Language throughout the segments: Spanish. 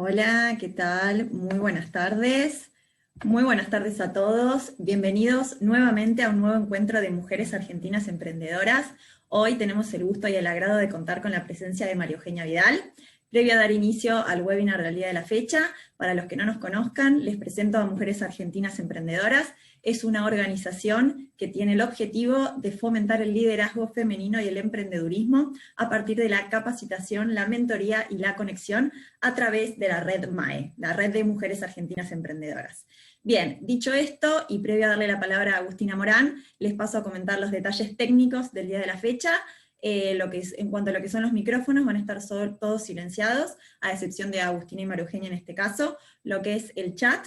Hola, ¿qué tal? Muy buenas tardes. Muy buenas tardes a todos. Bienvenidos nuevamente a un nuevo encuentro de mujeres argentinas emprendedoras. Hoy tenemos el gusto y el agrado de contar con la presencia de María Eugenia Vidal. Previo a dar inicio al webinar del día de la fecha, para los que no nos conozcan, les presento a Mujeres Argentinas Emprendedoras. Es una organización que tiene el objetivo de fomentar el liderazgo femenino y el emprendedurismo a partir de la capacitación, la mentoría y la conexión a través de la red MAE, la Red de Mujeres Argentinas Emprendedoras. Bien, dicho esto, y previo a darle la palabra a Agustina Morán, les paso a comentar los detalles técnicos del día de la fecha. En cuanto a lo que son los micrófonos, van a estar todos silenciados, a excepción de Agustina y María Eugenia en este caso. Lo que es el chat,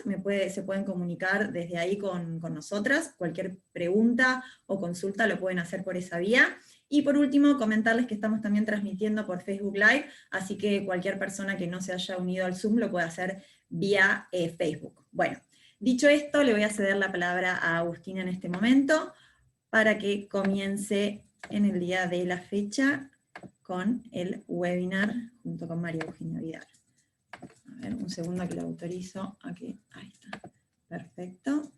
se pueden comunicar desde ahí con nosotras. Cualquier pregunta o consulta lo pueden hacer por esa vía. Y por último, comentarles que estamos también transmitiendo por Facebook Live, así que cualquier persona que no se haya unido al Zoom lo puede hacer vía Facebook. Bueno, dicho esto, le voy a ceder la palabra a Agustina en este momento, para que comience en el día de la fecha con el webinar junto con María Eugenia Vidal. A ver, un segundo que lo autorizo. Aquí, ahí está. Perfecto.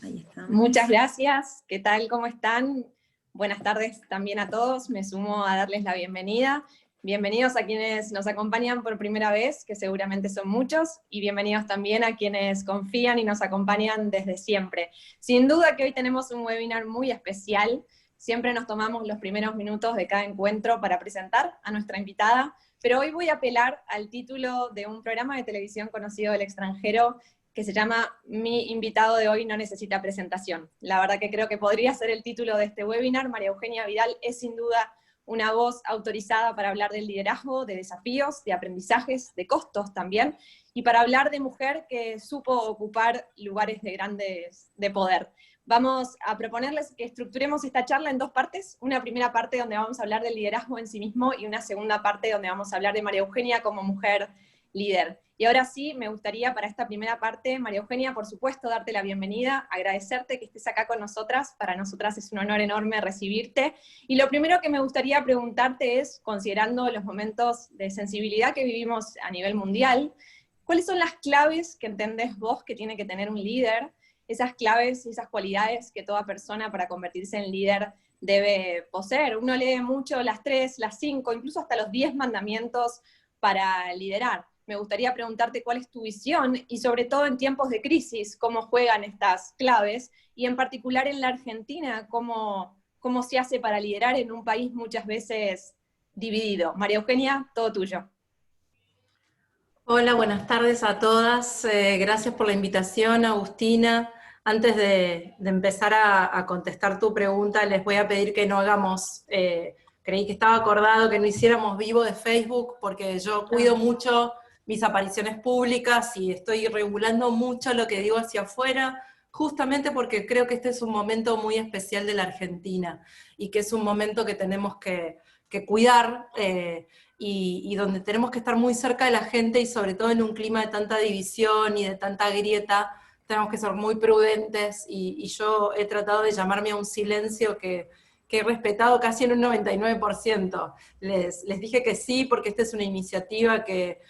Ahí estamos. Muchas gracias. ¿Qué tal? ¿Cómo están? Buenas tardes también a todos. Me sumo a darles la bienvenida. Bienvenidos a quienes nos acompañan por primera vez, que seguramente son muchos, y bienvenidos también a quienes confían y nos acompañan desde siempre. Sin duda que hoy tenemos un webinar muy especial. Siempre nos tomamos los primeros minutos de cada encuentro para presentar a nuestra invitada, pero hoy voy a apelar al título de un programa de televisión conocido del extranjero que se llama Mi invitado de hoy no necesita presentación. La verdad que creo que podría ser el título de este webinar. María Eugenia Vidal es sin duda una voz autorizada para hablar del liderazgo, de desafíos, de aprendizajes, de costos también, y para hablar de mujer que supo ocupar lugares de poder. Vamos a proponerles que estructuremos esta charla en dos partes. Una primera parte donde vamos a hablar del liderazgo en sí mismo y una segunda parte donde vamos a hablar de María Eugenia como mujer líder. Y ahora sí, me gustaría para esta primera parte, María Eugenia, por supuesto, darte la bienvenida, agradecerte que estés acá con nosotras. Para nosotras es un honor enorme recibirte. Y lo primero que me gustaría preguntarte es, considerando los momentos de sensibilidad que vivimos a nivel mundial, ¿cuáles son las claves que entendés vos que tiene que tener un líder? Esas claves y esas cualidades que toda persona para convertirse en líder debe poseer. Uno lee mucho las 3, las 5, incluso hasta los 10 mandamientos para liderar. Me gustaría preguntarte cuál es tu visión y sobre todo en tiempos de crisis, cómo juegan estas claves y en particular en la Argentina, cómo se hace para liderar en un país muchas veces dividido. María Eugenia, todo tuyo. Hola, buenas tardes a todas. Gracias por la invitación, Agustina. Antes de empezar a contestar tu pregunta, les voy a pedir que no hagamos, creí que estaba acordado que no hiciéramos vivo de Facebook, porque yo cuido mucho mis apariciones públicas y estoy regulando mucho lo que digo hacia afuera, justamente porque creo que este es un momento muy especial de la Argentina, y que es un momento que tenemos que cuidar, y donde tenemos que estar muy cerca de la gente, y sobre todo en un clima de tanta división y de tanta grieta, tenemos que ser muy prudentes, y yo he tratado de llamarme a un silencio que he respetado casi en un 99%. Les dije que sí, porque esta es una iniciativa que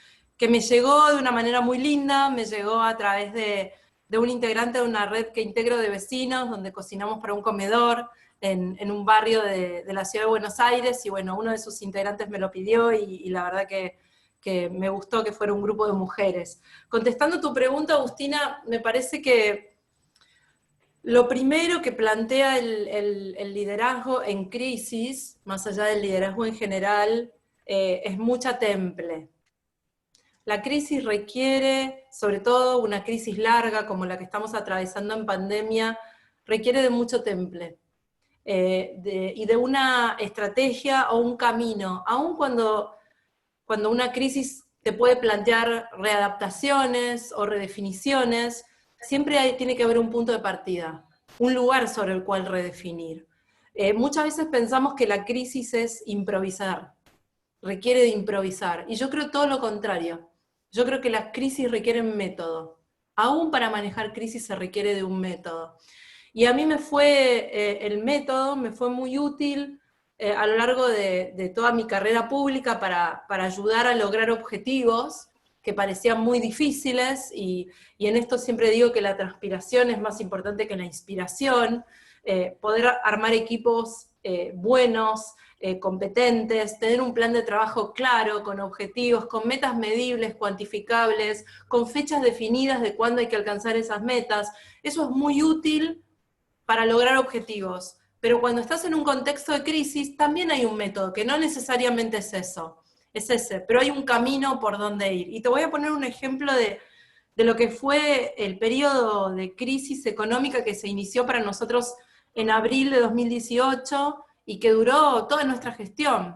me llegó de una manera muy linda, me llegó a través de un integrante de una red que integro de vecinos, donde cocinamos para un comedor, en un barrio de la ciudad de Buenos Aires, y bueno, uno de sus integrantes me lo pidió, y la verdad que me gustó que fuera un grupo de mujeres. Contestando tu pregunta, Agustina, me parece que lo primero que plantea el liderazgo en crisis, más allá del liderazgo en general, es mucha temple. La crisis requiere, sobre todo una crisis larga como la que estamos atravesando en pandemia, requiere de mucho temple. Y de una estrategia o un camino, aun cuando una crisis te puede plantear readaptaciones o redefiniciones, siempre tiene que haber un punto de partida, un lugar sobre el cual redefinir. Muchas veces pensamos que la crisis es improvisar, requiere de improvisar, y yo creo todo lo contrario. Yo creo que las crisis requieren método. Aún para manejar crisis se requiere de un método. Y a mí el método me fue muy útil a lo largo de toda mi carrera pública para ayudar a lograr objetivos, que parecían muy difíciles, y en esto siempre digo que la transpiración es más importante que la inspiración, poder armar equipos buenos, competentes, tener un plan de trabajo claro, con objetivos, con metas medibles, cuantificables, con fechas definidas de cuándo hay que alcanzar esas metas. Eso es muy útil para lograr objetivos. Pero cuando estás en un contexto de crisis, también hay un método, que no necesariamente es eso, es ese, pero hay un camino por donde ir. Y te voy a poner un ejemplo de lo que fue el periodo de crisis económica que se inició para nosotros en abril de 2018, y que duró toda nuestra gestión,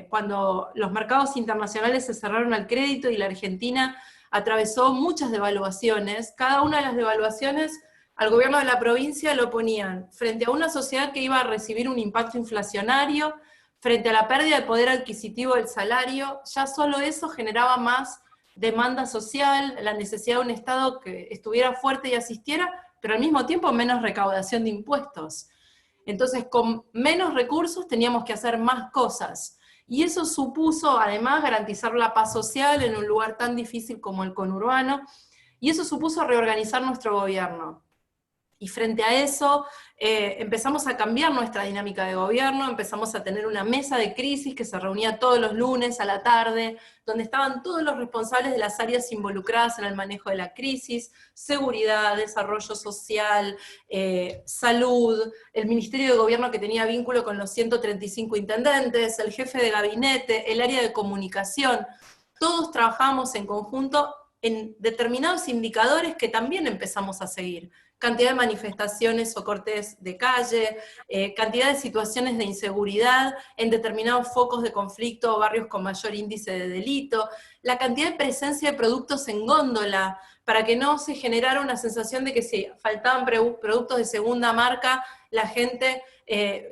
cuando los mercados internacionales se cerraron al crédito y la Argentina atravesó muchas devaluaciones. Cada una de las devaluaciones al gobierno de la provincia lo ponían frente a una sociedad que iba a recibir un impacto inflacionario, frente a la pérdida de poder adquisitivo del salario. Ya solo eso generaba más demanda social, la necesidad de un Estado que estuviera fuerte y asistiera, pero al mismo tiempo menos recaudación de impuestos. Entonces, con menos recursos teníamos que hacer más cosas. Y eso supuso, además, garantizar la paz social en un lugar tan difícil como el conurbano, y eso supuso reorganizar nuestro gobierno. Y frente a eso, empezamos a cambiar nuestra dinámica de gobierno, empezamos a tener una mesa de crisis que se reunía todos los lunes a la tarde, donde estaban todos los responsables de las áreas involucradas en el manejo de la crisis: seguridad, desarrollo social, salud, el Ministerio de Gobierno que tenía vínculo con los 135 intendentes, el jefe de gabinete, el área de comunicación. Todos trabajamos en conjunto en determinados indicadores que también empezamos a seguir: cantidad de manifestaciones o cortes de calle, cantidad de situaciones de inseguridad en determinados focos de conflicto o barrios con mayor índice de delito, la cantidad de presencia de productos en góndola, para que no se generara una sensación de que si faltaban productos de segunda marca, la gente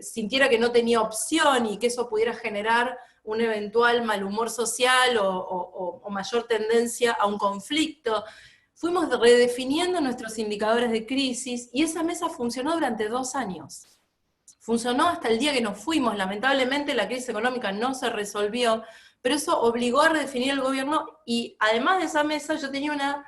sintiera que no tenía opción, y que eso pudiera generar un eventual mal humor social o mayor tendencia a un conflicto. Fuimos redefiniendo nuestros indicadores de crisis, y esa mesa funcionó durante 2 años. Funcionó hasta el día que nos fuimos. Lamentablemente la crisis económica no se resolvió, pero eso obligó a redefinir el gobierno, y además de esa mesa yo tenía una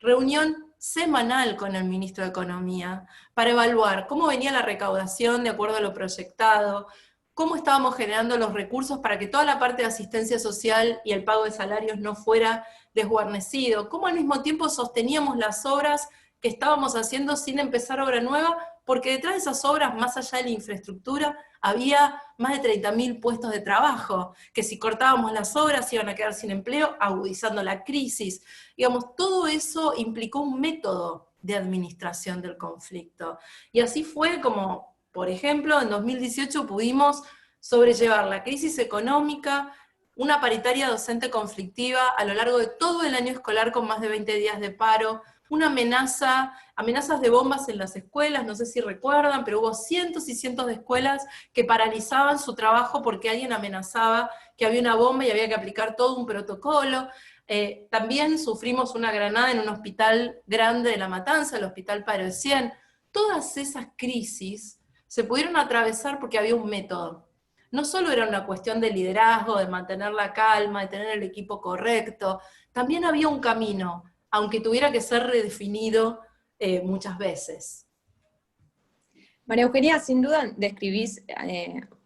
reunión semanal con el ministro de Economía para evaluar cómo venía la recaudación de acuerdo a lo proyectado, cómo estábamos generando los recursos para que toda la parte de asistencia social y el pago de salarios no fuera desguarnecido, cómo al mismo tiempo sosteníamos las obras que estábamos haciendo sin empezar obra nueva, porque detrás de esas obras, más allá de la infraestructura, había más de 30.000 puestos de trabajo, que si cortábamos las obras iban a quedar sin empleo, agudizando la crisis. Digamos, todo eso implicó un método de administración del conflicto. Y así fue como, por ejemplo, en 2018 pudimos sobrellevar la crisis económica, una paritaria docente conflictiva a lo largo de todo el año escolar con más de 20 días de paro, una amenazas de bombas en las escuelas, no sé si recuerdan, pero hubo cientos y cientos de escuelas que paralizaban su trabajo porque alguien amenazaba que había una bomba y había que aplicar todo un protocolo. También sufrimos una granada en un hospital grande de La Matanza, el Hospital Padre Cién. Todas esas crisis se pudieron atravesar porque había un método. No solo era una cuestión de liderazgo, de mantener la calma, de tener el equipo correcto, también había un camino, aunque tuviera que ser redefinido muchas veces. María Eugenia, sin duda describís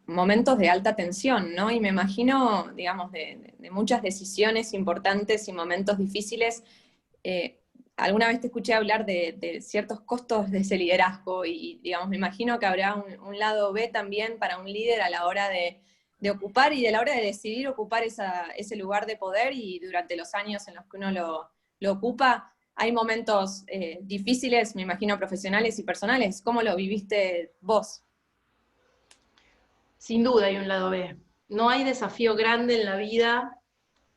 momentos de alta tensión, ¿no? Y me imagino, digamos, de muchas decisiones importantes y momentos difíciles. Alguna vez te escuché hablar de ciertos costos de ese liderazgo, y digamos, me imagino que habrá un lado B también para un líder a la hora de ocupar, y de la hora de decidir ocupar ese lugar de poder, y durante los años en los que uno lo ocupa, hay momentos difíciles, me imagino, profesionales y personales. ¿Cómo lo viviste vos? Sin duda hay un lado B. No hay desafío grande en la vida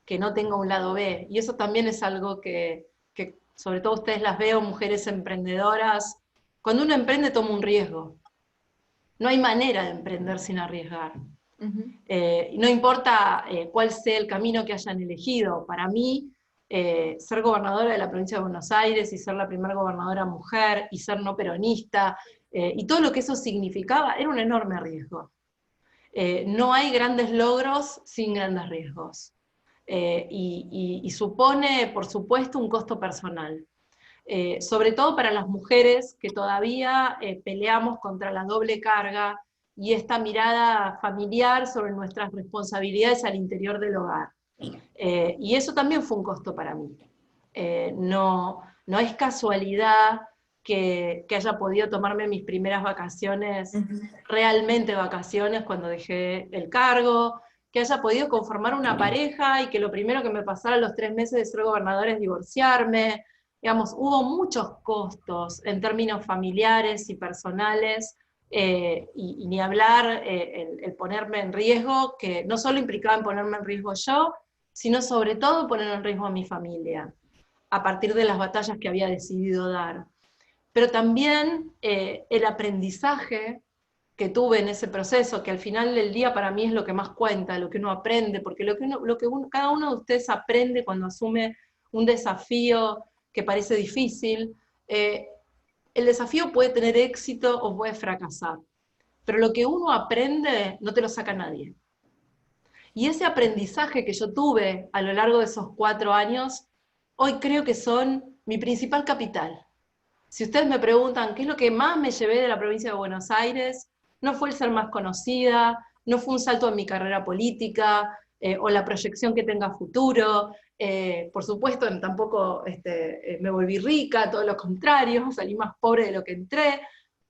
que no tenga un lado B, y eso también es algo que sobre todo ustedes las veo, mujeres emprendedoras. Cuando uno emprende toma un riesgo. No hay manera de emprender sin arriesgar. No importa cuál sea el camino que hayan elegido. Para mí, ser gobernadora de la provincia de Buenos Aires, y ser la primera gobernadora mujer, y ser no peronista, y todo lo que eso significaba, era un enorme riesgo. No hay grandes logros sin grandes riesgos. y supone, por supuesto, un costo personal. Sobre todo para las mujeres que todavía peleamos contra la doble carga y esta mirada familiar sobre nuestras responsabilidades al interior del hogar. Y eso también fue un costo para mí. No es casualidad que haya podido tomarme mis primeras vacaciones, realmente vacaciones, cuando dejé el cargo, que haya podido conformar una pareja y que lo primero que me pasara a los 3 meses de ser gobernadora es divorciarme. Digamos, hubo muchos costos en términos familiares y personales, y ni hablar el ponerme en riesgo, que no solo implicaba en ponerme en riesgo yo, sino sobre todo poner en riesgo a mi familia, a partir de las batallas que había decidido dar. Pero también el aprendizaje que tuve en ese proceso, que al final del día para mí es lo que más cuenta, lo que uno aprende, porque cada uno de ustedes aprende cuando asume un desafío que parece difícil. El desafío puede tener éxito o puede fracasar, pero lo que uno aprende no te lo saca nadie. Y ese aprendizaje que yo tuve a lo largo de esos 4 años, hoy creo que son mi principal capital. Si ustedes me preguntan qué es lo que más me llevé de la provincia de Buenos Aires, no fue el ser más conocida, no fue un salto en mi carrera política, o la proyección que tenga futuro. Por supuesto, tampoco me volví rica, todo lo contrario, salí más pobre de lo que entré,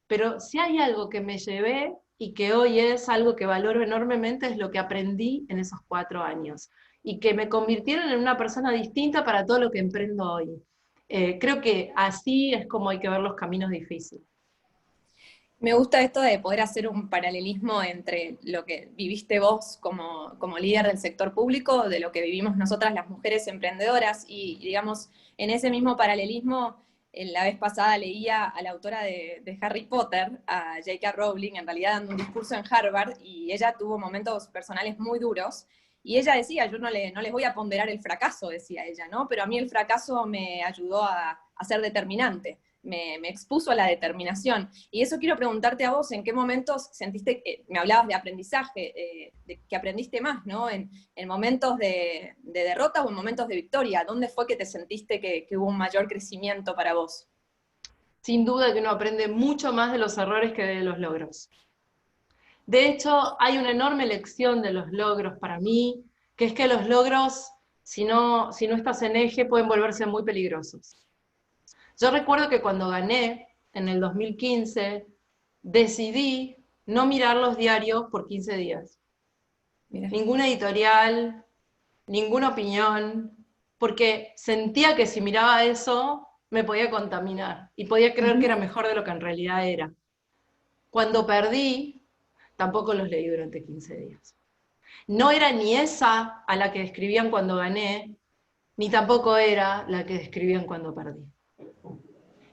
pero si hay algo que me llevé y que hoy es algo que valoro enormemente, es lo que aprendí en esos 4 años, y que me convirtieron en una persona distinta para todo lo que emprendo hoy. Creo que así es como hay que ver los caminos difíciles. Me gusta esto de poder hacer un paralelismo entre lo que viviste vos como líder del sector público, de lo que vivimos nosotras las mujeres emprendedoras, y digamos, en ese mismo paralelismo, la vez pasada leía a la autora de Harry Potter, a J.K. Rowling, en realidad dando un discurso en Harvard, y ella tuvo momentos personales muy duros, y ella decía, yo no les voy a ponderar el fracaso, decía ella, ¿no? Pero a mí el fracaso me ayudó a ser determinante. Me expuso a la determinación. Y eso quiero preguntarte a vos, ¿en qué momentos sentiste, me hablabas de aprendizaje, de que aprendiste más, ¿no? En momentos de derrota o en momentos de victoria, ¿dónde fue que te sentiste que hubo un mayor crecimiento para vos? Sin duda que uno aprende mucho más de los errores que de los logros. De hecho, hay una enorme lección de los logros para mí, que es que los logros, si no estás en eje, pueden volverse muy peligrosos. Yo recuerdo que cuando gané, en el 2015, decidí no mirar los diarios por 15 días. Mira. Ninguna editorial, ninguna opinión, porque sentía que si miraba eso, me podía contaminar, y podía creer que era mejor de lo que en realidad era. Cuando perdí, tampoco los leí durante 15 días. No era ni esa a la que describían cuando gané, ni tampoco era la que describían cuando perdí.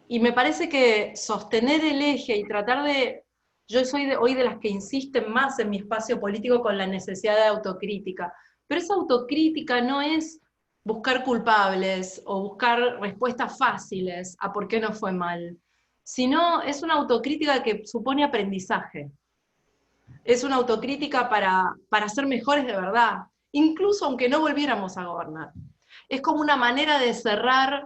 Y me parece que sostener el eje y tratar de... Yo soy hoy de las que insisten más en mi espacio político con la necesidad de autocrítica, pero esa autocrítica no es buscar culpables o buscar respuestas fáciles a por qué no fue mal, sino es una autocrítica que supone aprendizaje. Es una autocrítica para ser mejores de verdad, incluso aunque no volviéramos a gobernar. Es como una manera de cerrar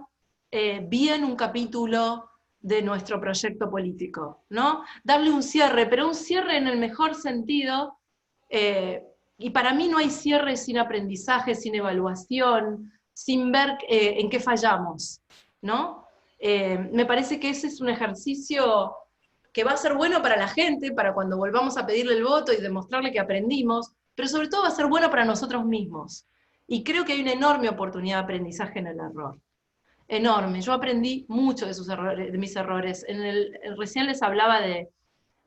bien un capítulo de nuestro proyecto político, ¿no? Darle un cierre, pero un cierre en el mejor sentido, y para mí no hay cierre sin aprendizaje, sin evaluación, sin ver en qué fallamos, ¿no? Me parece que ese es un ejercicio que va a ser bueno para la gente, para cuando volvamos a pedirle el voto y demostrarle que aprendimos, pero sobre todo va a ser bueno para nosotros mismos. Y creo que hay una enorme oportunidad de aprendizaje en el error. Enorme. Yo aprendí mucho de mis errores. Recién les hablaba de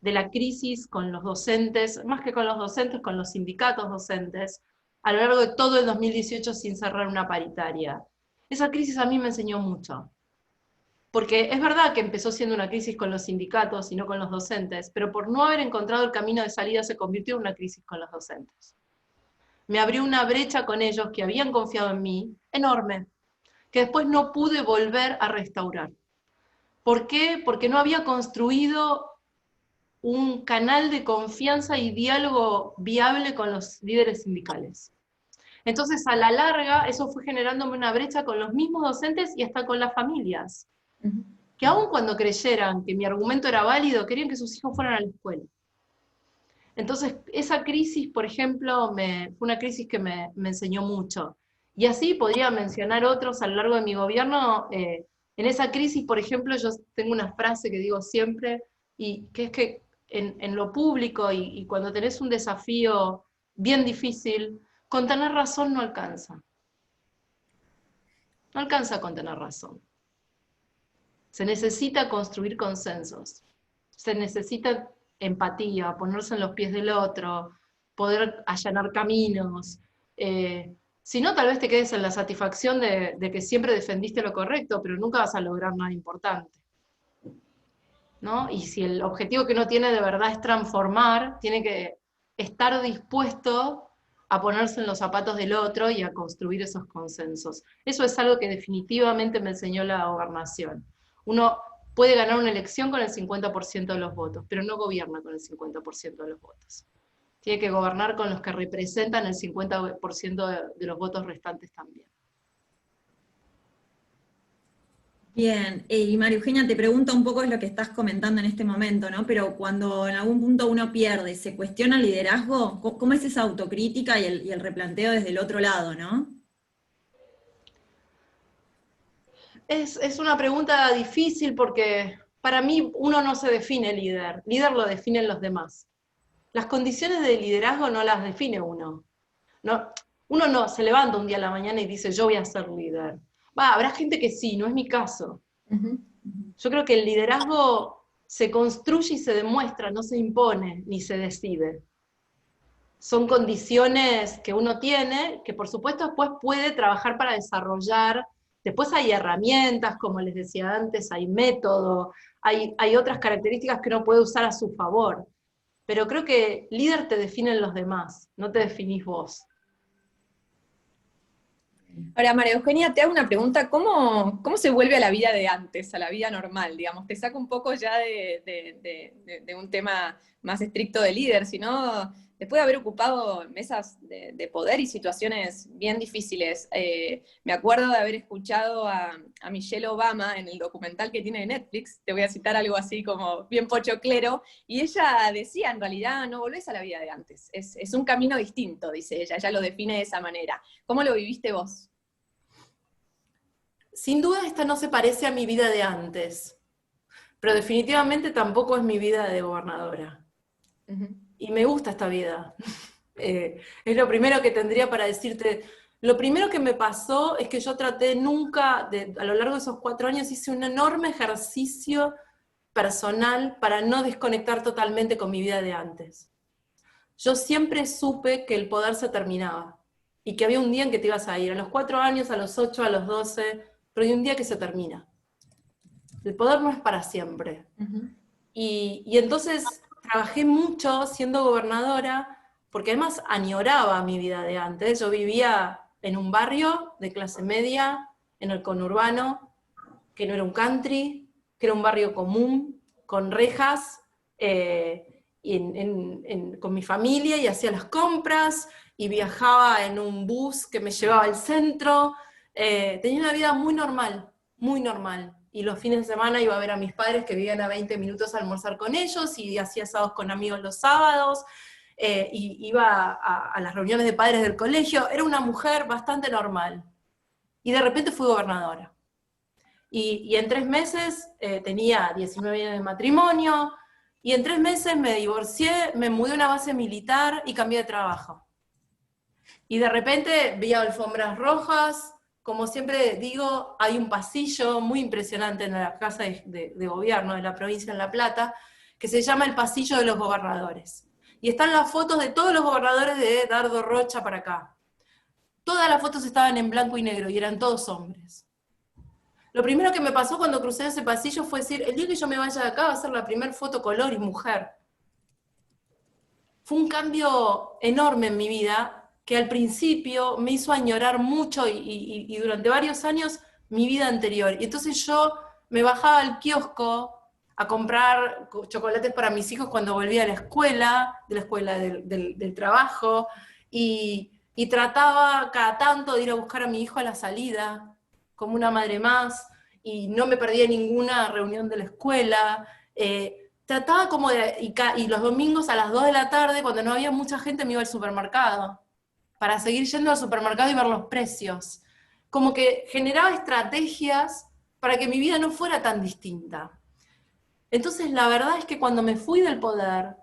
la crisis con los docentes, más que con los docentes, con los sindicatos docentes, a lo largo de todo el 2018 sin cerrar una paritaria. Esa crisis a mí me enseñó mucho. Porque es verdad que empezó siendo una crisis con los sindicatos y no con los docentes, pero por no haber encontrado el camino de salida se convirtió en una crisis con los docentes. Me abrió una brecha con ellos que habían confiado en mí, enorme, que después no pude volver a restaurar. ¿Por qué? Porque no había construido un canal de confianza y diálogo viable con los líderes sindicales. Entonces, a la larga, eso fue generándome una brecha con los mismos docentes y hasta con las familias, que aun cuando creyeran que mi argumento era válido, querían que sus hijos fueran a la escuela. Entonces, esa crisis, por ejemplo, fue una crisis que me enseñó mucho. Y así podría mencionar otros a lo largo de mi gobierno. En esa crisis, por ejemplo, yo tengo una frase que digo siempre, y que es que en lo público y cuando tenés un desafío bien difícil, con tener razón no alcanza. No alcanza con tener razón. Se necesita construir consensos. Se necesita empatía, ponerse en los pies del otro, poder allanar caminos. Si no, tal vez te quedes en la satisfacción de que siempre defendiste lo correcto, pero nunca vas a lograr nada importante, ¿no? Y si el objetivo que uno tiene de verdad es transformar, tiene que estar dispuesto a ponerse en los zapatos del otro y a construir esos consensos. Eso es algo que definitivamente me enseñó la gobernación. Uno puede ganar una elección con el 50% de los votos, pero no gobierna con el 50% de los votos. Tiene que gobernar con los que representan el 50% de los votos restantes también. Bien, y María Eugenia, te pregunto un poco es lo que estás comentando en este momento, ¿no? Pero cuando en algún punto uno pierde, ¿se cuestiona el liderazgo? ¿Cómo es esa autocrítica y el replanteo desde el otro lado, no? Es una pregunta difícil porque para mí uno no se define líder lo definen los demás. Las condiciones de liderazgo no las define uno. No, uno no se levanta un día a la mañana y dice yo voy a ser líder. Habrá gente que sí, no es mi caso. Yo creo que el liderazgo se construye y se demuestra, no se impone ni se decide. Son condiciones que uno tiene, que por supuesto después puede trabajar para desarrollar. Después hay herramientas, como les decía antes, hay método, hay otras características que uno puede usar a su favor. Pero creo que líder te definen los demás, no te definís vos. Ahora, María Eugenia, te hago una pregunta, ¿cómo se vuelve a la vida de antes, a la vida normal, digamos? Te saco un poco ya de un tema más estricto de líder, sino después de haber ocupado mesas de poder y situaciones bien difíciles. Me acuerdo de haber escuchado a Michelle Obama en el documental que tiene de Netflix, te voy a citar algo así como bien pochoclero, y ella decía, en realidad, no volvés a la vida de antes, es un camino distinto, dice ella lo define de esa manera. ¿Cómo lo viviste vos? Sin duda esta no se parece a mi vida de antes, pero definitivamente tampoco es mi vida de gobernadora. Y me gusta esta vida. Es lo primero que tendría para decirte. Lo primero que me pasó es que yo traté nunca, a lo largo de esos 4 años, hice un enorme ejercicio personal para no desconectar totalmente con mi vida de antes. Yo siempre supe que el poder se terminaba y que había un día en que te ibas a ir, a los 4 años, a los 8, a los 12, pero hay un día que se termina. El poder no es para siempre. Y entonces trabajé mucho siendo gobernadora, porque además añoraba mi vida de antes. Yo vivía en un barrio de clase media, en el conurbano, que no era un country, que era un barrio común, con rejas, con mi familia, y hacía las compras, y viajaba en un bus que me llevaba al centro. Tenía una vida muy normal, muy normal. Y los fines de semana iba a ver a mis padres que vivían a 20 minutos a almorzar con ellos, y hacía asados con amigos los sábados, y iba a las reuniones de padres del colegio. Era una mujer bastante normal. Y de repente fui gobernadora. Y en 3 meses tenía 19 años de matrimonio, y en 3 meses me divorcié, me mudé a una base militar y cambié de trabajo. Y de repente vi alfombras rojas. Como siempre digo, hay un pasillo muy impresionante en la Casa de Gobierno de la provincia de La Plata, que se llama el Pasillo de los Gobernadores. Y están las fotos de todos los gobernadores de Dardo Rocha para acá. Todas las fotos estaban en blanco y negro y eran todos hombres. Lo primero que me pasó cuando crucé ese pasillo fue decir, el día que yo me vaya de acá va a ser la primera foto color y mujer. Fue un cambio enorme en mi vida, que al principio me hizo añorar mucho y durante varios años mi vida anterior. Y entonces yo me bajaba al kiosco a comprar chocolates para mis hijos cuando volvía a la escuela, de la escuela del trabajo, y y trataba cada tanto de ir a buscar a mi hijo a la salida, como una madre más, y no me perdía ninguna reunión de la escuela. Trataba como de, y los domingos a las 2 de la tarde, cuando no había mucha gente, me iba al supermercado, para seguir yendo al supermercado y ver los precios. Como que generaba estrategias para que mi vida no fuera tan distinta. Entonces la verdad es que cuando me fui del poder,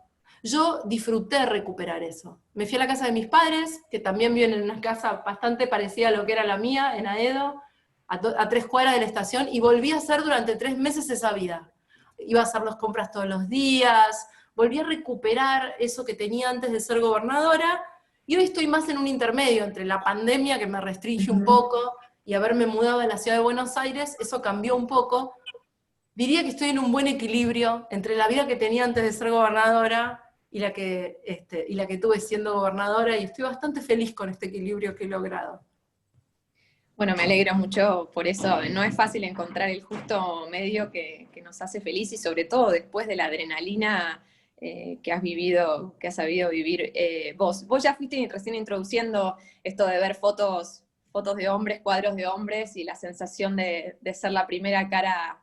yo disfruté recuperar eso. Me fui a la casa de mis padres, que también viven en una casa bastante parecida a lo que era la mía, en Aedo, a 3 cuadras de la estación, y volví a hacer durante 3 meses esa vida. Iba a hacer las compras todos los días, volví a recuperar eso que tenía antes de ser gobernadora, y hoy estoy más en un intermedio entre la pandemia, que me restringe un poco, y haberme mudado a la ciudad de Buenos Aires, eso cambió un poco. Diría que estoy en un buen equilibrio entre la vida que tenía antes de ser gobernadora y la que tuve siendo gobernadora, y estoy bastante feliz con este equilibrio que he logrado. Bueno, me alegro mucho por eso. No es fácil encontrar el justo medio que nos hace feliz, y sobre todo después de la adrenalina que has vivido, que has sabido vivir vos. Vos ya fuiste recién introduciendo esto de ver fotos de hombres, cuadros de hombres, y la sensación de ser la primera cara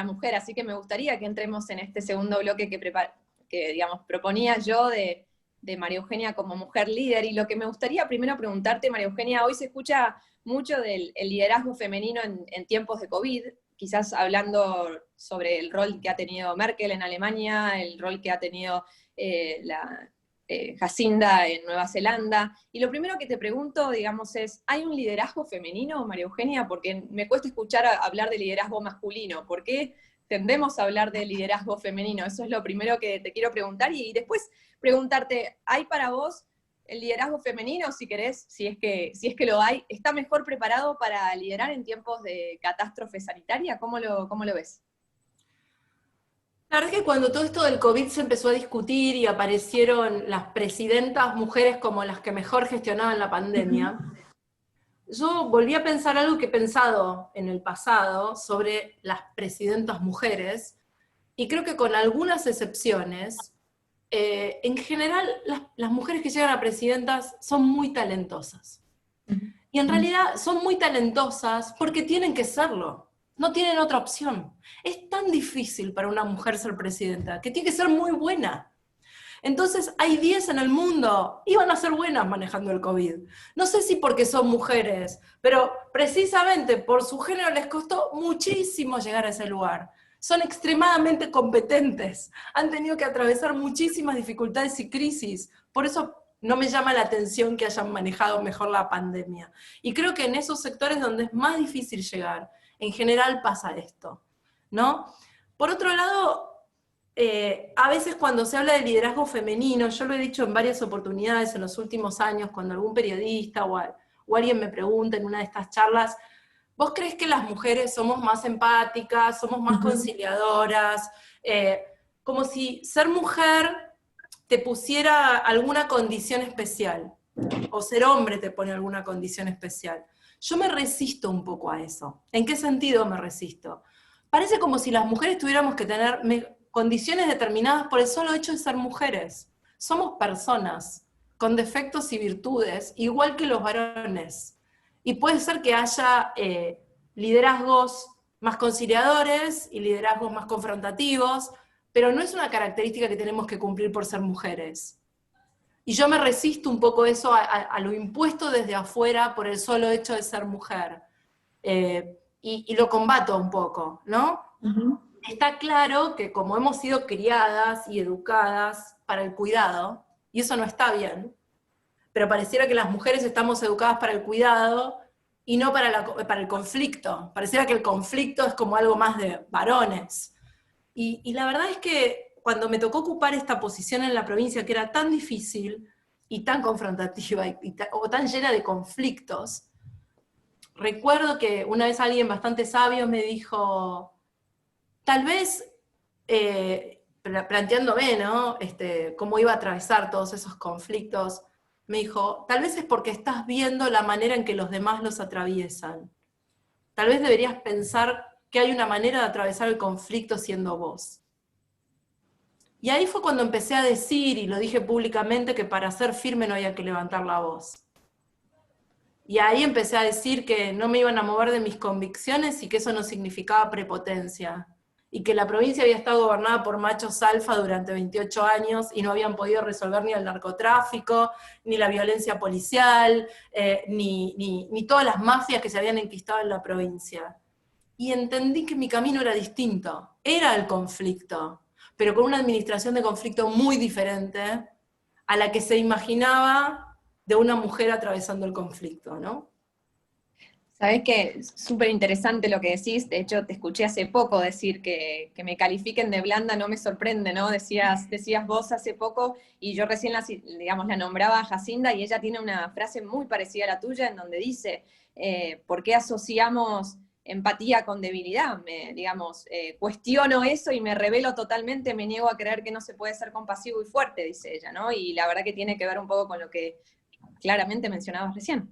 mujer, así que me gustaría que entremos en este segundo bloque que digamos, proponía yo de María Eugenia como mujer líder. Y lo que me gustaría primero preguntarte, María Eugenia, hoy se escucha mucho del liderazgo femenino en tiempos de COVID, quizás hablando sobre el rol que ha tenido Merkel en Alemania, el rol que ha tenido Jacinda en Nueva Zelanda. Y lo primero que te pregunto, digamos, es, ¿hay un liderazgo femenino, María Eugenia? Porque me cuesta escuchar hablar de liderazgo masculino. ¿Por qué tendemos a hablar de liderazgo femenino? Eso es lo primero que te quiero preguntar. Y después preguntarte, ¿hay para vos el liderazgo femenino, si querés, si es que lo hay, está mejor preparado para liderar en tiempos de catástrofe sanitaria? ¿Cómo lo ves? La verdad es que cuando todo esto del COVID se empezó a discutir y aparecieron las presidentas mujeres como las que mejor gestionaban la pandemia, yo volví a pensar algo que he pensado en el pasado sobre las presidentas mujeres, y creo que con algunas excepciones, en general las mujeres que llegan a presidentas son muy talentosas. Y en realidad son muy talentosas porque tienen que serlo. No tienen otra opción. Es tan difícil para una mujer ser presidenta que tiene que ser muy buena. Entonces hay 10 en el mundo, iban a ser buenas manejando el COVID. No sé si porque son mujeres, pero precisamente por su género les costó muchísimo llegar a ese lugar. Son extremadamente competentes, han tenido que atravesar muchísimas dificultades y crisis. Por eso no me llama la atención que hayan manejado mejor la pandemia. Y creo que en esos sectores donde es más difícil llegar, en general pasa esto, ¿no? Por otro lado, a veces cuando se habla de liderazgo femenino, yo lo he dicho en varias oportunidades en los últimos años, cuando algún periodista o alguien me pregunta en una de estas charlas, ¿vos crees que las mujeres somos más empáticas, somos más conciliadoras? Como si ser mujer te pusiera alguna condición especial, o ser hombre te pone alguna condición especial. Yo me resisto un poco a eso. ¿En qué sentido me resisto? Parece como si las mujeres tuviéramos que tener condiciones determinadas por el solo hecho de ser mujeres. Somos personas con defectos y virtudes, igual que los varones. Y puede ser que haya liderazgos más conciliadores y liderazgos más confrontativos, pero no es una característica que tenemos que cumplir por ser mujeres. Y yo me resisto un poco eso a lo impuesto desde afuera por el solo hecho de ser mujer. Y lo combato un poco, ¿no? Está claro que como hemos sido criadas y educadas para el cuidado, y eso no está bien, pero pareciera que las mujeres estamos educadas para el cuidado y no para el conflicto. Pareciera que el conflicto es como algo más de varones. Y la verdad es que cuando me tocó ocupar esta posición en la provincia, que era tan difícil y tan confrontativa o tan llena de conflictos, recuerdo que una vez alguien bastante sabio me dijo, tal vez, planteándome, ¿no? Cómo iba a atravesar todos esos conflictos, me dijo, tal vez es porque estás viendo la manera en que los demás los atraviesan. Tal vez deberías pensar que hay una manera de atravesar el conflicto siendo vos. Y ahí fue cuando empecé a decir, y lo dije públicamente, que para ser firme no había que levantar la voz. Y ahí empecé a decir que no me iban a mover de mis convicciones y que eso no significaba prepotencia. Y que la provincia había estado gobernada por machos alfa durante 28 años y no habían podido resolver ni el narcotráfico, ni la violencia policial, ni todas las mafias que se habían enquistado en la provincia. Y entendí que mi camino era distinto, era el conflicto, pero con una administración de conflicto muy diferente a la que se imaginaba de una mujer atravesando el conflicto, ¿no? Sabés que es súper interesante lo que decís, de hecho te escuché hace poco decir que me califiquen de blanda no me sorprende, ¿no? Decías vos hace poco, y yo recién la nombraba a Jacinda, y ella tiene una frase muy parecida a la tuya, en donde dice, ¿por qué asociamos empatía con debilidad? Cuestiono eso y me rebelo totalmente, me niego a creer que no se puede ser compasivo y fuerte, dice ella, ¿no? Y la verdad que tiene que ver un poco con lo que claramente mencionabas recién.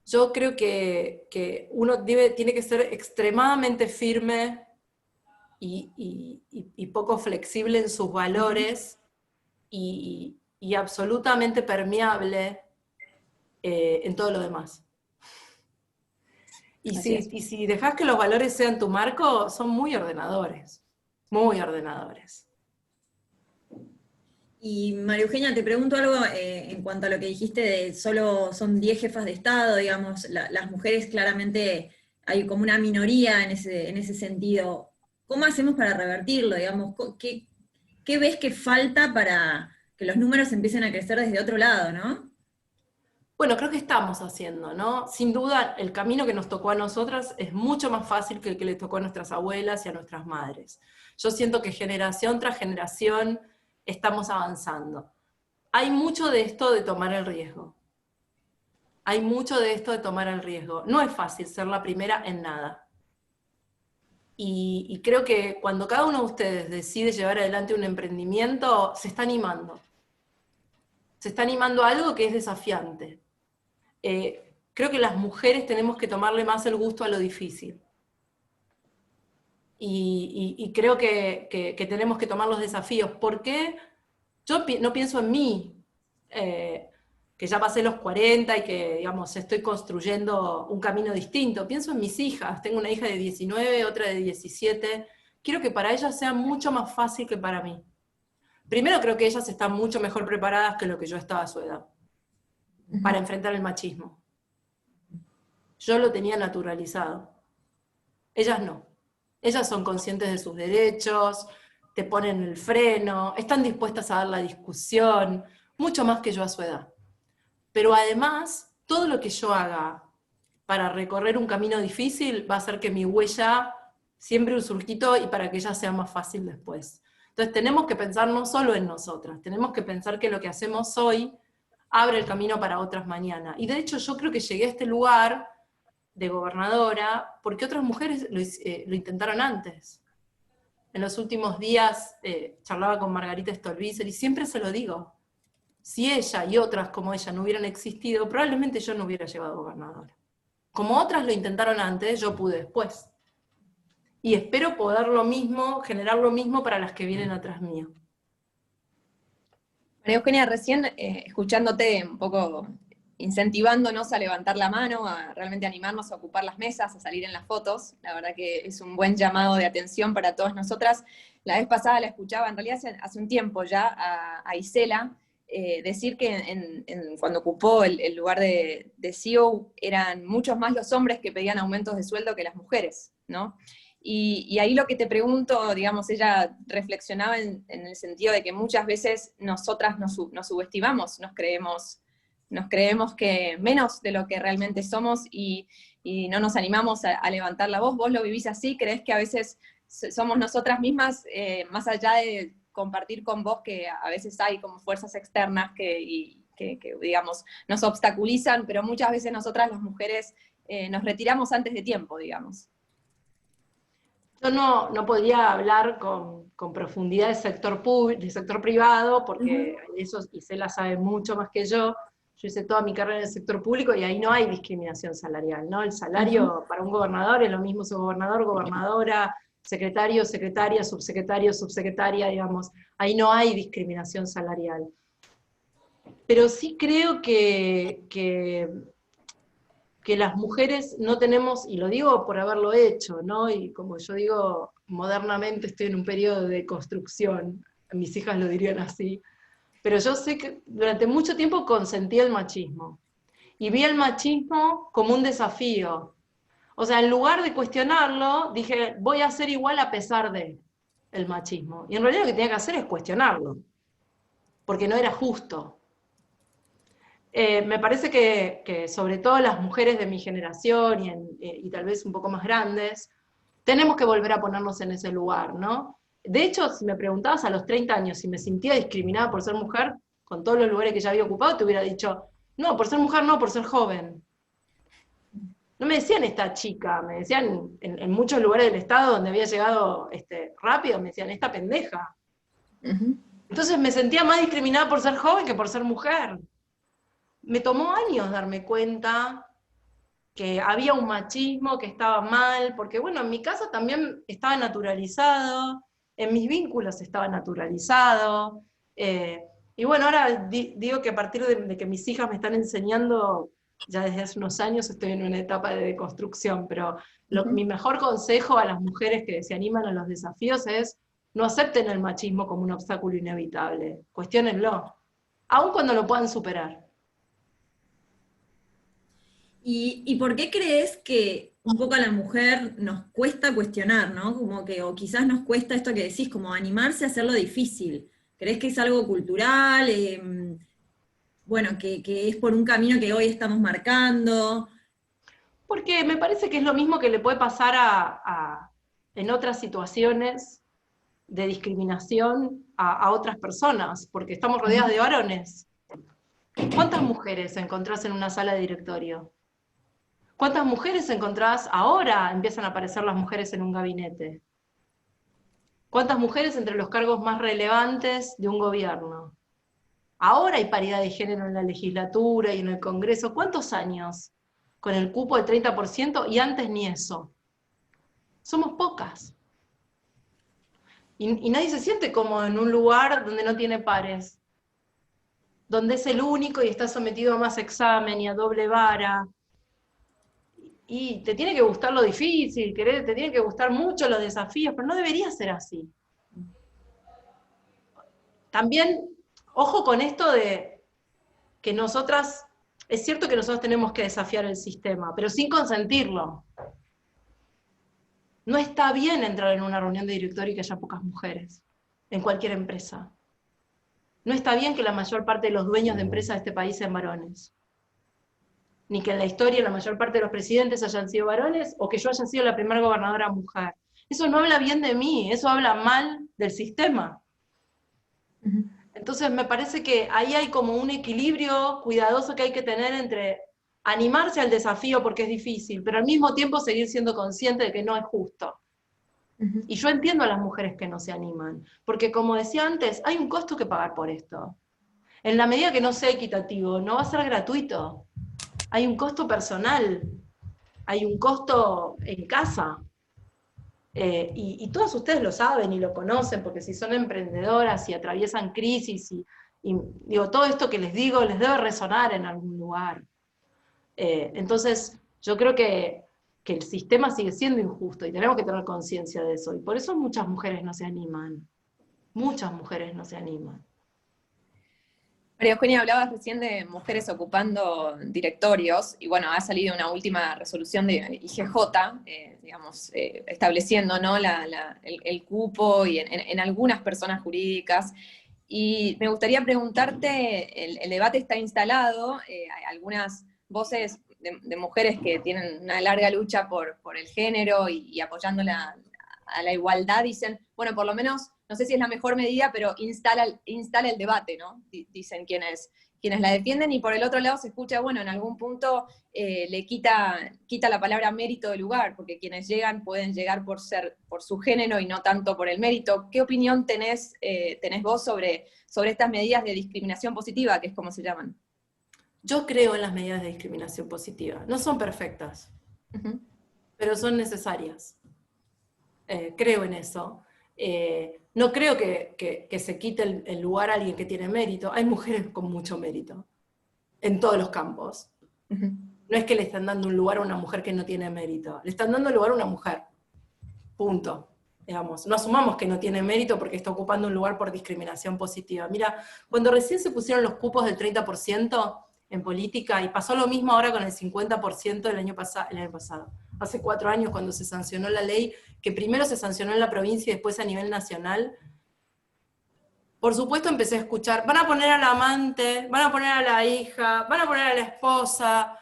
Yo creo que uno tiene que ser extremadamente firme y poco flexible en sus valores y absolutamente permeable en todo lo demás. Y si dejas que los valores sean tu marco, son muy ordenadores, muy ordenadores. Y María Eugenia, te pregunto algo en cuanto a lo que dijiste de solo son 10 jefas de Estado, digamos, las mujeres claramente hay como una minoría en ese sentido. ¿Cómo hacemos para revertirlo, digamos? ¿Qué ves que falta para que los números empiecen a crecer desde otro lado, no? Bueno, creo que estamos haciendo, ¿no? Sin duda, el camino que nos tocó a nosotras es mucho más fácil que el que le tocó a nuestras abuelas y a nuestras madres. Yo siento que generación tras generación estamos avanzando. Hay mucho de esto de tomar el riesgo. Hay mucho de esto de tomar el riesgo. No es fácil ser la primera en nada. Y creo que cuando cada uno de ustedes decide llevar adelante un emprendimiento, se está animando. Se está animando a algo que es desafiante. Creo que las mujeres tenemos que tomarle más el gusto a lo difícil. Y creo que tenemos que tomar los desafíos. ¿Por qué? Yo no pienso en mí, que ya pasé los 40 y que, digamos, estoy construyendo un camino distinto. Pienso en mis hijas. Tengo una hija de 19, otra de 17. Quiero que para ellas sea mucho más fácil que para mí. Primero, creo que ellas están mucho mejor preparadas que lo que yo estaba a su edad para enfrentar el machismo. Yo lo tenía naturalizado. Ellas no. Ellas son conscientes de sus derechos, te ponen el freno, están dispuestas a dar la discusión, mucho más que yo a su edad. Pero además, todo lo que yo haga para recorrer un camino difícil va a hacer que mi huella siembre un surquito y para que ella sea más fácil después. Entonces tenemos que pensar no solo en nosotras, tenemos que pensar que lo que hacemos hoy abre el camino para otras mañana. Y de hecho yo creo que llegué a este lugar de gobernadora porque otras mujeres lo intentaron antes. En los últimos días charlaba con Margarita Stolbizer y siempre se lo digo. Si ella y otras como ella no hubieran existido, probablemente yo no hubiera llegado a gobernadora. Como otras lo intentaron antes, yo pude después. Y espero poder lo mismo, generar lo mismo para las que vienen atrás mío. María Eugenia, recién escuchándote un poco incentivándonos a levantar la mano, a realmente animarnos a ocupar las mesas, a salir en las fotos, la verdad que es un buen llamado de atención para todas nosotras. La vez pasada la escuchaba, en realidad hace un tiempo ya, a Isela, decir que cuando ocupó el lugar de CEO eran muchos más los hombres que pedían aumentos de sueldo que las mujeres, ¿no? Y ahí lo que te pregunto, digamos, ella reflexionaba en el sentido de que muchas veces nosotras nos subestimamos, nos creemos que menos de lo que realmente somos y no nos animamos a levantar la voz. ¿Vos lo vivís así? ¿Creés que a veces somos nosotras mismas, más allá de compartir con vos que a veces hay como fuerzas externas que digamos, nos obstaculizan, pero muchas veces nosotras las mujeres nos retiramos antes de tiempo, digamos? Yo no podría hablar con profundidad del sector privado, porque eso Isela sabe mucho más que yo. Yo hice toda mi carrera en el sector público y ahí no hay discriminación salarial, ¿no? El salario para un gobernador es lo mismo su gobernador, gobernadora, secretario, secretaria, subsecretario, subsecretaria, digamos. Ahí no hay discriminación salarial. pero sí creo que las mujeres no tenemos, y lo digo por haberlo hecho, ¿no? Y como yo digo, modernamente estoy en un periodo de construcción, mis hijas lo dirían así, pero yo sé que durante mucho tiempo consentí el machismo, y vi el machismo como un desafío. O sea, en lugar de cuestionarlo, dije, voy a ser igual a pesar de el machismo. Y en realidad lo que tenía que hacer es cuestionarlo, porque no era justo. Me parece que sobre todo las mujeres de mi generación y tal vez un poco más grandes, tenemos que volver a ponernos en ese lugar, ¿no? De hecho, si me preguntabas a los 30 años si me sentía discriminada por ser mujer, con todos los lugares que ya había ocupado, te hubiera dicho, no, por ser mujer no, por ser joven. No me decían esta chica, me decían en muchos lugares del estado donde había llegado rápido, me decían esta pendeja. Entonces me sentía más discriminada por ser joven que por ser mujer. Me tomó años darme cuenta que había un machismo, que estaba mal, porque bueno, en mi casa también estaba naturalizado, en mis vínculos estaba naturalizado, y bueno, ahora digo que a partir de que mis hijas me están enseñando, ya desde hace unos años estoy en una etapa de deconstrucción, pero mi mejor consejo a las mujeres que se animan a los desafíos es no acepten el machismo como un obstáculo inevitable, cuestiónenlo, aun cuando lo puedan superar. ¿Y por qué crees que un poco a la mujer nos cuesta cuestionar, ¿no? Como que, o quizás nos cuesta esto que decís, como animarse a hacerlo difícil. ¿Crees que es algo cultural? Bueno, que es por un camino que hoy estamos marcando. Porque me parece que es lo mismo que le puede pasar en otras situaciones de discriminación a otras personas, porque estamos rodeadas de varones. ¿Cuántas mujeres encontrás en una sala de directorio? ¿Cuántas mujeres encontrás ahora? Empiezan a aparecer las mujeres en un gabinete. ¿Cuántas mujeres entre los cargos más relevantes de un gobierno? Ahora hay paridad de género en la legislatura y en el Congreso. ¿Cuántos años? Con el cupo del 30% y antes ni eso. Somos pocas. Y nadie se siente como en un lugar donde no tiene pares, donde es el único y está sometido a más examen y a doble vara. Y te tiene que gustar lo difícil, te tiene que gustar mucho los desafíos, pero no debería ser así. También, ojo con esto de que nosotras, es cierto que nosotros tenemos que desafiar el sistema, pero sin consentirlo. No está bien entrar en una reunión de directorio y que haya pocas mujeres, en cualquier empresa. No está bien que la mayor parte de los dueños de empresas de este país sean varones. Ni que en la historia la mayor parte de los presidentes hayan sido varones, o que yo haya sido la primera gobernadora mujer. Eso no habla bien de mí, eso habla mal del sistema. Entonces me parece que ahí hay como un equilibrio cuidadoso que hay que tener entre animarse al desafío porque es difícil, pero al mismo tiempo seguir siendo consciente de que no es justo. Y yo entiendo a las mujeres que no se animan, porque como decía antes, hay un costo que pagar por esto. En la medida que no sea equitativo, no va a ser gratuito. Hay un costo personal, hay un costo en casa. Y todas ustedes lo saben y lo conocen, porque si son emprendedoras y atraviesan crisis, y digo, todo esto que les digo les debe resonar en algún lugar. Entonces, yo creo que el sistema sigue siendo injusto y tenemos que tener conciencia de eso. Y por eso muchas mujeres no se animan. Muchas mujeres no se animan. María Eugenia, hablabas recién de mujeres ocupando directorios, y bueno, ha salido una última resolución de IGJ, digamos, estableciendo, ¿no?, el cupo y en algunas personas jurídicas. Y me gustaría preguntarte, el debate está instalado, hay algunas voces de mujeres que tienen una larga lucha por el género y apoyando a la igualdad, dicen, bueno, por lo menos, no sé si es la mejor medida, pero instala el debate, ¿no? Dicen quienes la defienden, y por el otro lado se escucha, bueno, en algún punto le quita la palabra mérito de lugar, porque quienes llegan pueden llegar por su género y no tanto por el mérito. ¿Qué opinión tenés vos sobre estas medidas de discriminación positiva, que es como se llaman? Yo creo en las medidas de discriminación positiva. No son perfectas, pero son necesarias. Creo en eso. no creo que se quite el lugar a alguien que tiene mérito. Hay mujeres con mucho mérito, en todos los campos. No es que le están dando un lugar a una mujer que no tiene mérito, le están dando lugar a una mujer. Punto. Digamos, no asumamos que no tiene mérito porque está ocupando un lugar por discriminación positiva. Mira, cuando recién se pusieron los cupos del 30% en política, y pasó lo mismo ahora con el 50% el año pasado, hace 4 años cuando se sancionó la ley, que primero se sancionó en la provincia y después a nivel nacional, por supuesto empecé a escuchar, van a poner al amante, van a poner a la hija, van a poner a la esposa.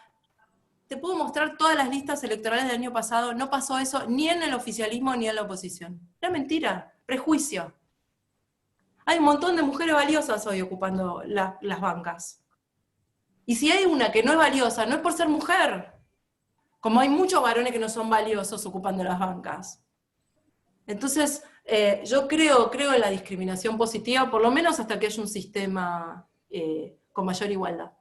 Te puedo mostrar todas las listas electorales del año pasado, no pasó eso ni en el oficialismo ni en la oposición. Era mentira, prejuicio. Hay un montón de mujeres valiosas hoy ocupando las bancas. Y si hay una que no es valiosa, no es por ser mujer, como hay muchos varones que no son valiosos ocupando las bancas. Entonces, yo creo en la discriminación positiva, por lo menos hasta que haya un sistema con mayor igualdad.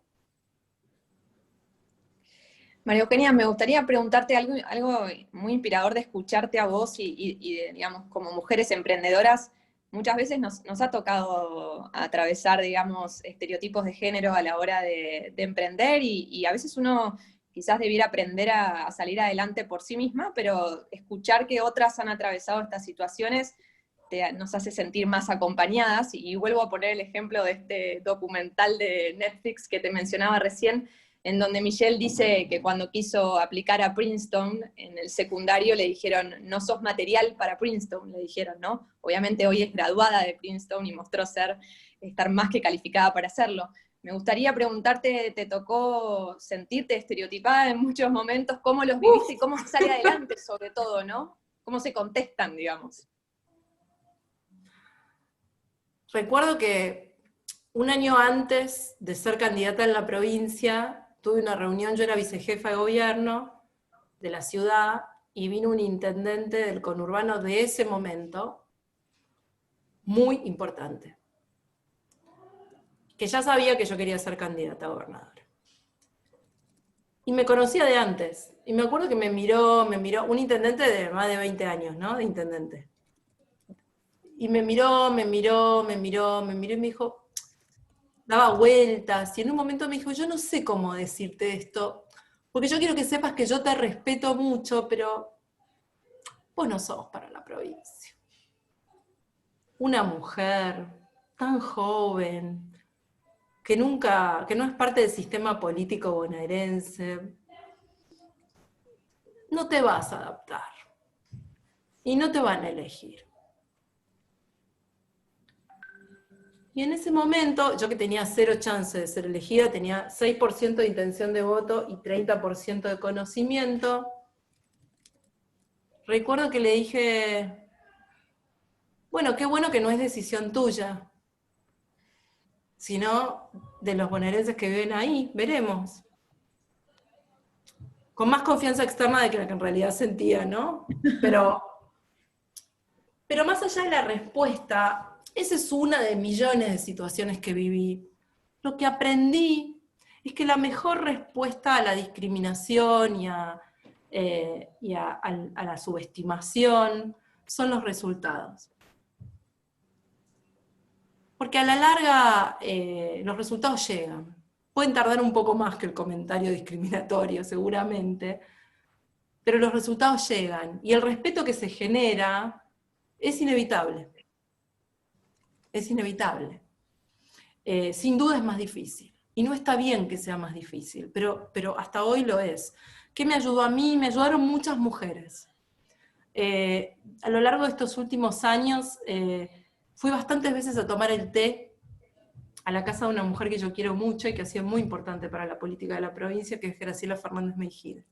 María Eugenia, me gustaría preguntarte algo muy inspirador de escucharte a vos y de, digamos, como mujeres emprendedoras, muchas veces nos ha tocado atravesar, digamos, estereotipos de género a la hora de emprender y a veces uno quizás debiera aprender a salir adelante por sí misma, pero escuchar que otras han atravesado estas situaciones nos hace sentir más acompañadas, y vuelvo a poner el ejemplo de este documental de Netflix que te mencionaba recién, en donde Michelle dice que cuando quiso aplicar a Princeton en el secundario le dijeron, no sos material para Princeton, le dijeron, ¿no? Obviamente hoy es graduada de Princeton y mostró estar más que calificada para hacerlo. Me gustaría preguntarte, ¿te tocó sentirte estereotipada en muchos momentos? ¿Cómo los viviste y cómo se sale adelante sobre todo, ¿no? ¿Cómo se contestan, digamos? Recuerdo que un año antes de ser candidata en la provincia, tuve una reunión, yo era vicejefa de gobierno de la ciudad, y vino un intendente del conurbano de ese momento, muy importante, que ya sabía que yo quería ser candidata a gobernadora. Y me conocía de antes, y me acuerdo que me miró, un intendente de más de 20 años, ¿no? De intendente. Y me miró y me dijo, daba vueltas, y en un momento me dijo, yo no sé cómo decirte esto, porque yo quiero que sepas que yo te respeto mucho, pero vos no sos para la provincia. Una mujer tan joven, que no es parte del sistema político bonaerense, no te vas a adaptar, y no te van a elegir. Y en ese momento, yo que tenía 0 chance de ser elegida, tenía 6% de intención de voto y 30% de conocimiento, recuerdo que le dije, bueno, qué bueno que no es decisión tuya, sino de los bonaerenses que viven ahí, veremos. Con más confianza externa de la que en realidad sentía, ¿no? Pero más allá de la respuesta, esa es una de millones de situaciones que viví. Lo que aprendí es que la mejor respuesta a la discriminación y a la subestimación son los resultados. Porque a la larga los resultados llegan. Pueden tardar un poco más que el comentario discriminatorio, seguramente, pero los resultados llegan. Y el respeto que se genera es inevitable. Es inevitable. Sin duda es más difícil. Y no está bien que sea más difícil, pero hasta hoy lo es. ¿Qué me ayudó a mí? Me ayudaron muchas mujeres. A lo largo de estos últimos años, fui bastantes veces a tomar el té a la casa de una mujer que yo quiero mucho y que ha sido muy importante para la política de la provincia, que es Graciela Fernández Mejide.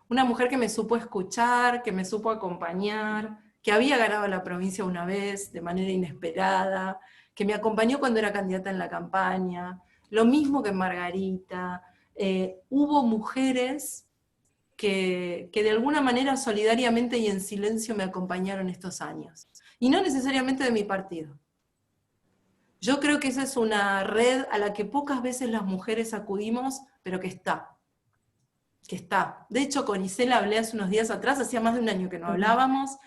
Una mujer que me supo escuchar, que me supo acompañar, que había ganado la provincia una vez de manera inesperada, que me acompañó cuando era candidata en la campaña, lo mismo que Margarita. Hubo mujeres que de alguna manera solidariamente y en silencio me acompañaron estos años. Y no necesariamente de mi partido. Yo creo que esa es una red a la que pocas veces las mujeres acudimos, pero que está. Que está. De hecho, con Isela hablé hace unos días atrás, hacía más de un año que no hablábamos,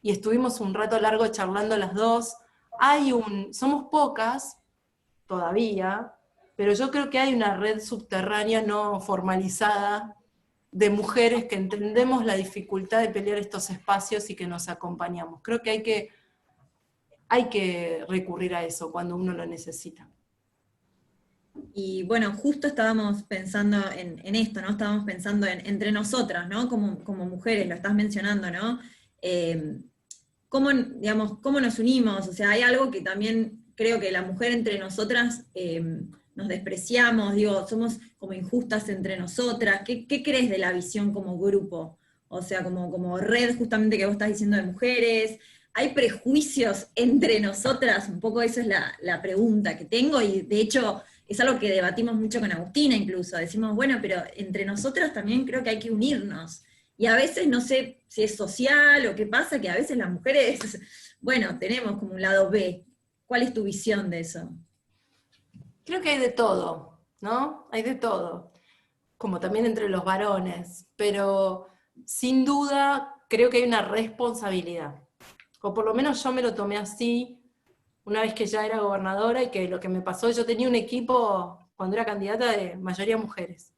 y estuvimos un rato largo charlando las dos. Somos pocas, todavía, pero yo creo que hay una red subterránea no formalizada de mujeres que entendemos la dificultad de pelear estos espacios y que nos acompañamos. Creo que hay que recurrir a eso cuando uno lo necesita. Y bueno, justo estábamos pensando en esto, ¿no? Estábamos pensando entre nosotras, ¿no? Como mujeres, lo estás mencionando, ¿no? ¿Cómo, digamos, cómo nos unimos? O sea, hay algo que también creo que la mujer entre nosotras nos despreciamos, digo, somos como injustas entre nosotras. ¿Qué crees de la visión como grupo? O sea, como red justamente que vos estás diciendo de mujeres. ¿Hay prejuicios entre nosotras? Un poco esa es la pregunta que tengo, y de hecho es algo que debatimos mucho con Agustina incluso. Decimos, bueno, pero entre nosotras también creo que hay que unirnos. Y a veces no sé si es social o qué pasa, que a veces las mujeres, bueno, tenemos como un lado B. ¿Cuál es tu visión de eso? Creo que hay de todo, ¿no? Hay de todo, como también entre los varones, pero sin duda creo que hay una responsabilidad, o por lo menos yo me lo tomé así una vez que ya era gobernadora, y que lo que me pasó, yo tenía un equipo cuando era candidata de mayoría mujeres.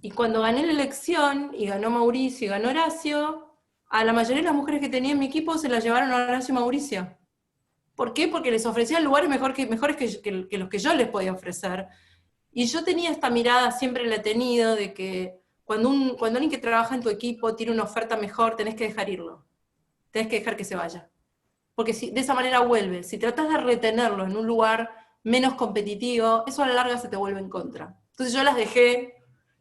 Y cuando gané la elección, y ganó Mauricio y ganó Horacio, a la mayoría de las mujeres que tenía en mi equipo se las llevaron a Horacio y Mauricio. ¿Por qué? Porque les ofrecían lugares mejores que los que yo les podía ofrecer. Y yo tenía esta mirada, siempre la he tenido, de que cuando alguien que trabaja en tu equipo tiene una oferta mejor, tenés que dejar irlo. Tenés que dejar que se vaya. Porque de esa manera vuelve. Si tratás de retenerlo en un lugar menos competitivo, eso a la larga se te vuelve en contra. Entonces yo las dejé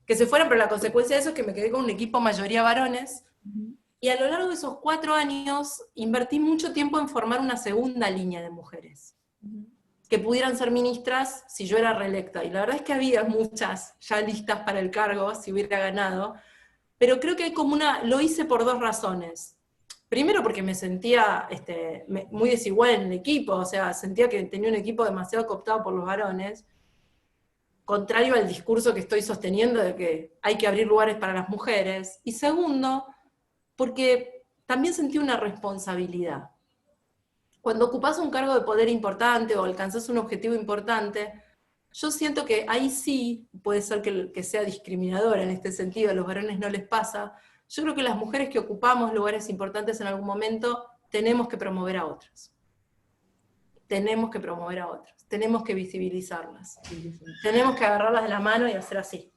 que se fueran, pero la consecuencia de eso es que me quedé con un equipo mayoría varones, y a lo largo de esos 4 años invertí mucho tiempo en formar una segunda línea de mujeres, que pudieran ser ministras si yo era reelecta. Y la verdad es que había muchas ya listas para el cargo, si hubiera ganado, pero creo que hay como lo hice por 2 razones. Primero porque me sentía muy desigual en el equipo, o sea, sentía que tenía un equipo demasiado cooptado por los varones, contrario al discurso que estoy sosteniendo de que hay que abrir lugares para las mujeres. Y segundo, porque también sentí una responsabilidad. Cuando ocupás un cargo de poder importante o alcanzás un objetivo importante, yo siento que ahí sí puede ser que sea discriminadora en este sentido, a los varones no les pasa. Yo creo que las mujeres que ocupamos lugares importantes en algún momento tenemos que promover a otras. Tenemos que promover a otras, tenemos que visibilizarlas, tenemos que agarrarlas de la mano y hacer así.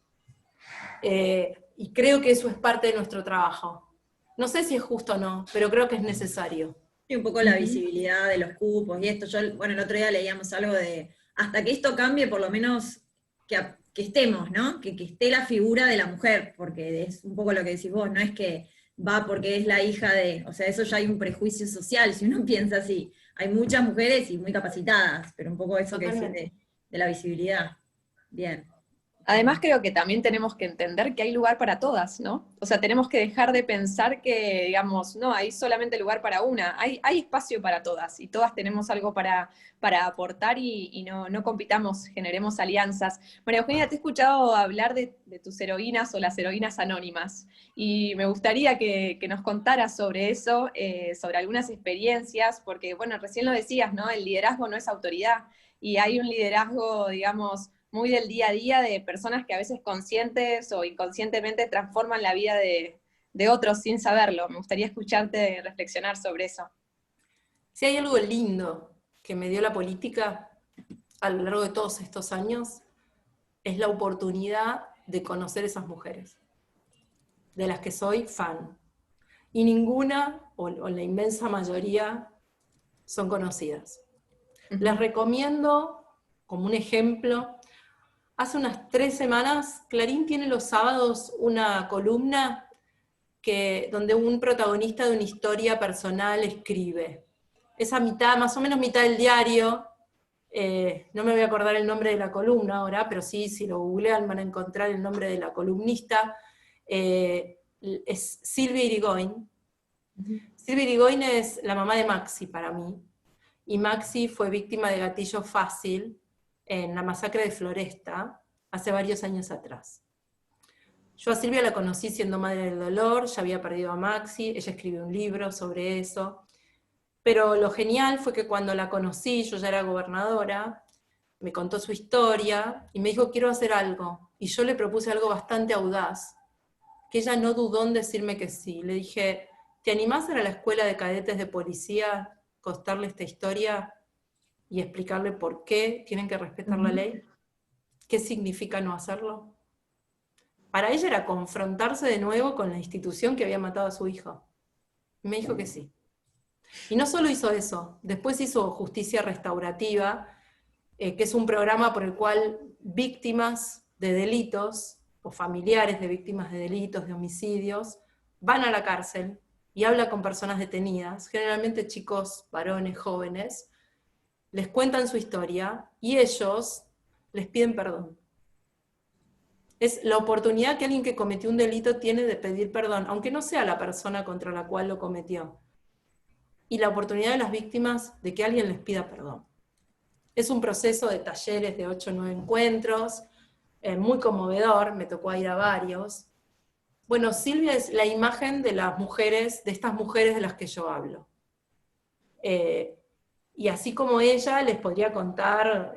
Y creo que eso es parte de nuestro trabajo. No sé si es justo o no, pero creo que es necesario. Y un poco la visibilidad de los cupos y esto. Bueno, el otro día leíamos algo de, hasta que esto cambie, por lo menos que estemos, ¿no? Que esté la figura de la mujer, porque es un poco lo que decís vos, no es que va porque es la hija de, o sea, eso ya hay un prejuicio social, si uno piensa así. Hay muchas mujeres y muy capacitadas, pero un poco eso que decís de la visibilidad. Bien. Además creo que también tenemos que entender que hay lugar para todas, ¿no? O sea, tenemos que dejar de pensar que, digamos, no, hay solamente lugar para una, hay espacio para todas, y todas tenemos algo para aportar, y no compitamos, generemos alianzas. María Eugenia, te he escuchado hablar de tus heroínas o las heroínas anónimas, y me gustaría que nos contaras sobre eso, sobre algunas experiencias, porque, bueno, recién lo decías, ¿no? El liderazgo no es autoridad, y hay un liderazgo, digamos, muy del día a día, de personas que a veces conscientes o inconscientemente transforman la vida de otros sin saberlo. Me gustaría escucharte reflexionar sobre eso. Si hay algo lindo que me dio la política a lo largo de todos estos años, es la oportunidad de conocer esas mujeres, de las que soy fan. Y ninguna, o la inmensa mayoría, son conocidas. Las recomiendo como un ejemplo. Hace unas 3 semanas, Clarín tiene los sábados una columna donde un protagonista de una historia personal escribe. Esa mitad, más o menos mitad del diario, no me voy a acordar el nombre de la columna ahora, pero sí, si lo googlean van a encontrar el nombre de la columnista, es Silvia Irigoyen. Silvia Irigoyen es la mamá de Maxi para mí, y Maxi fue víctima de gatillo fácil en la masacre de Floresta, hace varios años atrás. Yo a Silvia la conocí siendo madre del dolor, ya había perdido a Maxi, ella escribió un libro sobre eso, pero lo genial fue que cuando la conocí, yo ya era gobernadora, me contó su historia y me dijo, quiero hacer algo. Y yo le propuse algo bastante audaz, que ella no dudó en decirme que sí. Le dije, ¿te animás a ir a la escuela de cadetes de policía, contarle esta historia y explicarle por qué tienen que respetar la ley? ¿Qué significa no hacerlo? Para ella era confrontarse de nuevo con la institución que había matado a su hijo. Y me dijo que sí. Y no solo hizo eso, después hizo Justicia Restaurativa, que es un programa por el cual víctimas de delitos, o familiares de víctimas de delitos, de homicidios, van a la cárcel y habla con personas detenidas, generalmente chicos, varones, jóvenes, les cuentan su historia y ellos les piden perdón. Es la oportunidad que alguien que cometió un delito tiene de pedir perdón, aunque no sea la persona contra la cual lo cometió. Y la oportunidad de las víctimas de que alguien les pida perdón. Es un proceso de talleres de 8 o 9 encuentros, muy conmovedor, me tocó ir a varios. Bueno, Silvia es la imagen de las mujeres, de estas mujeres de las que yo hablo. Y así como ella, les podría contar,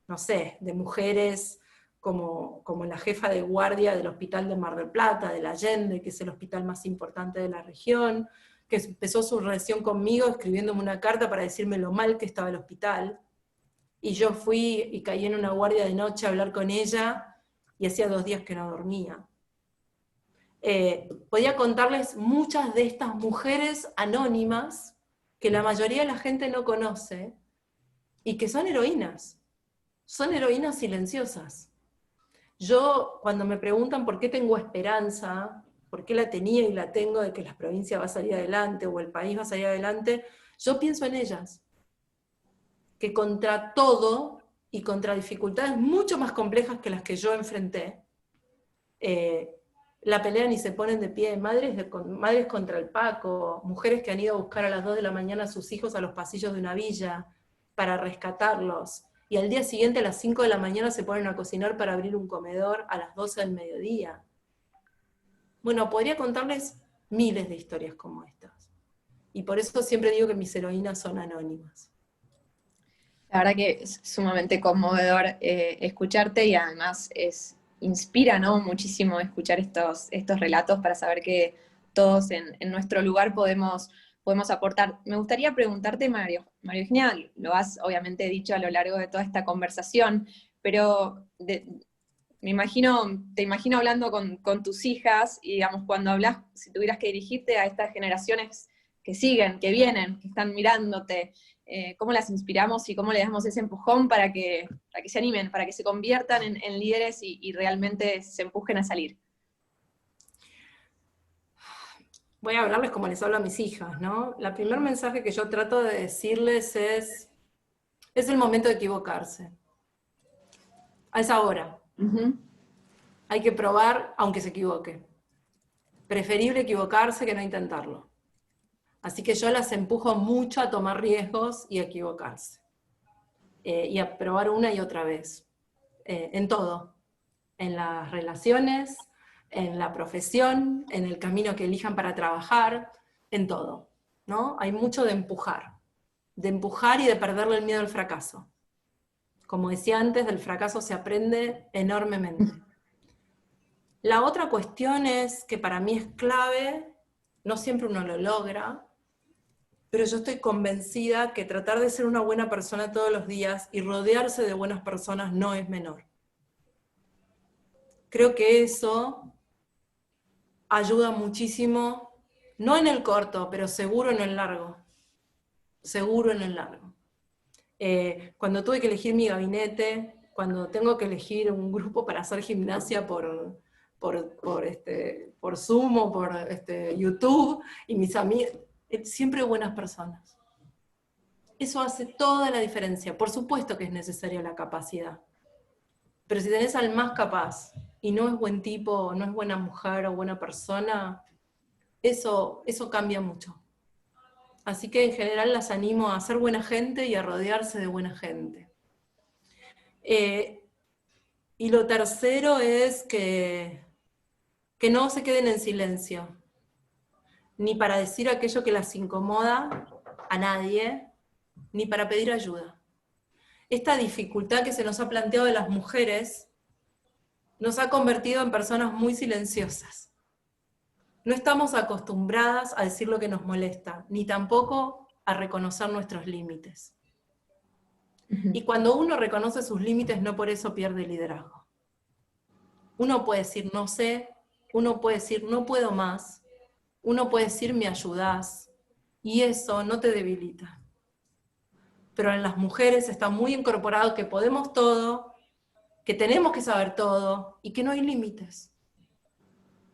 no sé, de mujeres como la jefa de guardia del Hospital de Mar del Plata, del Allende, que es el hospital más importante de la región, que empezó su relación conmigo escribiéndome una carta para decirme lo mal que estaba el hospital. Y yo fui y caí en una guardia de noche a hablar con ella, y hacía 2 días que no dormía. Podía contarles muchas de estas mujeres anónimas, que la mayoría de la gente no conoce, y que son heroínas silenciosas. Yo, cuando me preguntan por qué tengo esperanza, por qué la tenía y la tengo de que la provincia va a salir adelante, o el país va a salir adelante, yo pienso en ellas, que contra todo y contra dificultades mucho más complejas que las que yo enfrenté, la pelean y se ponen de pie, madres contra el Paco, mujeres que han ido a buscar a las 2 de la mañana a sus hijos a los pasillos de una villa para rescatarlos, y al día siguiente a las 5 de la mañana se ponen a cocinar para abrir un comedor a las 12 del mediodía. Bueno, podría contarles miles de historias como estas, y por eso siempre digo que mis heroínas son anónimas. La verdad que es sumamente conmovedor escucharte, y además inspira, ¿no?, muchísimo escuchar estos relatos para saber que todos en nuestro lugar podemos aportar. Me gustaría preguntarte, María Eugenia, lo has obviamente dicho a lo largo de toda esta conversación, pero te imagino hablando con tus hijas, y digamos, cuando hablas, si tuvieras que dirigirte a estas generaciones que siguen, que vienen, que están mirándote, ¿cómo las inspiramos y cómo le damos ese empujón para que se animen, para que se conviertan en líderes y realmente se empujen a salir? Voy a hablarles como les hablo a mis hijas, ¿no? El primer mensaje que yo trato de decirles es el momento de equivocarse. Es ahora. Hay que probar aunque se equivoque. Preferible equivocarse que no intentarlo. Así que yo las empujo mucho a tomar riesgos y a equivocarse. Y a probar una y otra vez. En todo. En las relaciones, en la profesión, en el camino que elijan para trabajar, en todo, ¿no? Hay mucho de empujar y de perderle el miedo al fracaso. Como decía antes, del fracaso se aprende enormemente. La otra cuestión es que para mí es clave, no siempre uno lo logra, pero yo estoy convencida que tratar de ser una buena persona todos los días y rodearse de buenas personas no es menor. Creo que eso ayuda muchísimo, no en el corto, pero seguro en el largo. Seguro en el largo. Cuando tuve que elegir mi gabinete, cuando tengo que elegir un grupo para hacer gimnasia por Zoom o por YouTube, y mis amigos, siempre buenas personas. Eso hace toda la diferencia. Por supuesto que es necesaria la capacidad, pero si tenés al más capaz, y no es buen tipo, no es buena mujer o buena persona, eso cambia mucho. Así que en general las animo a ser buena gente y a rodearse de buena gente. Y lo tercero es que que no se queden en silencio, ni para decir aquello que las incomoda a nadie, ni para pedir ayuda. Esta dificultad que se nos ha planteado de las mujeres nos ha convertido en personas muy silenciosas. No estamos acostumbradas a decir lo que nos molesta, ni tampoco a reconocer nuestros límites. Y cuando uno reconoce sus límites, no por eso pierde el liderazgo. Uno puede decir no sé, uno puede decir no puedo más, uno puede decir me ayudás, y eso no te debilita. Pero en las mujeres está muy incorporado que podemos todo, que tenemos que saber todo, y que no hay límites.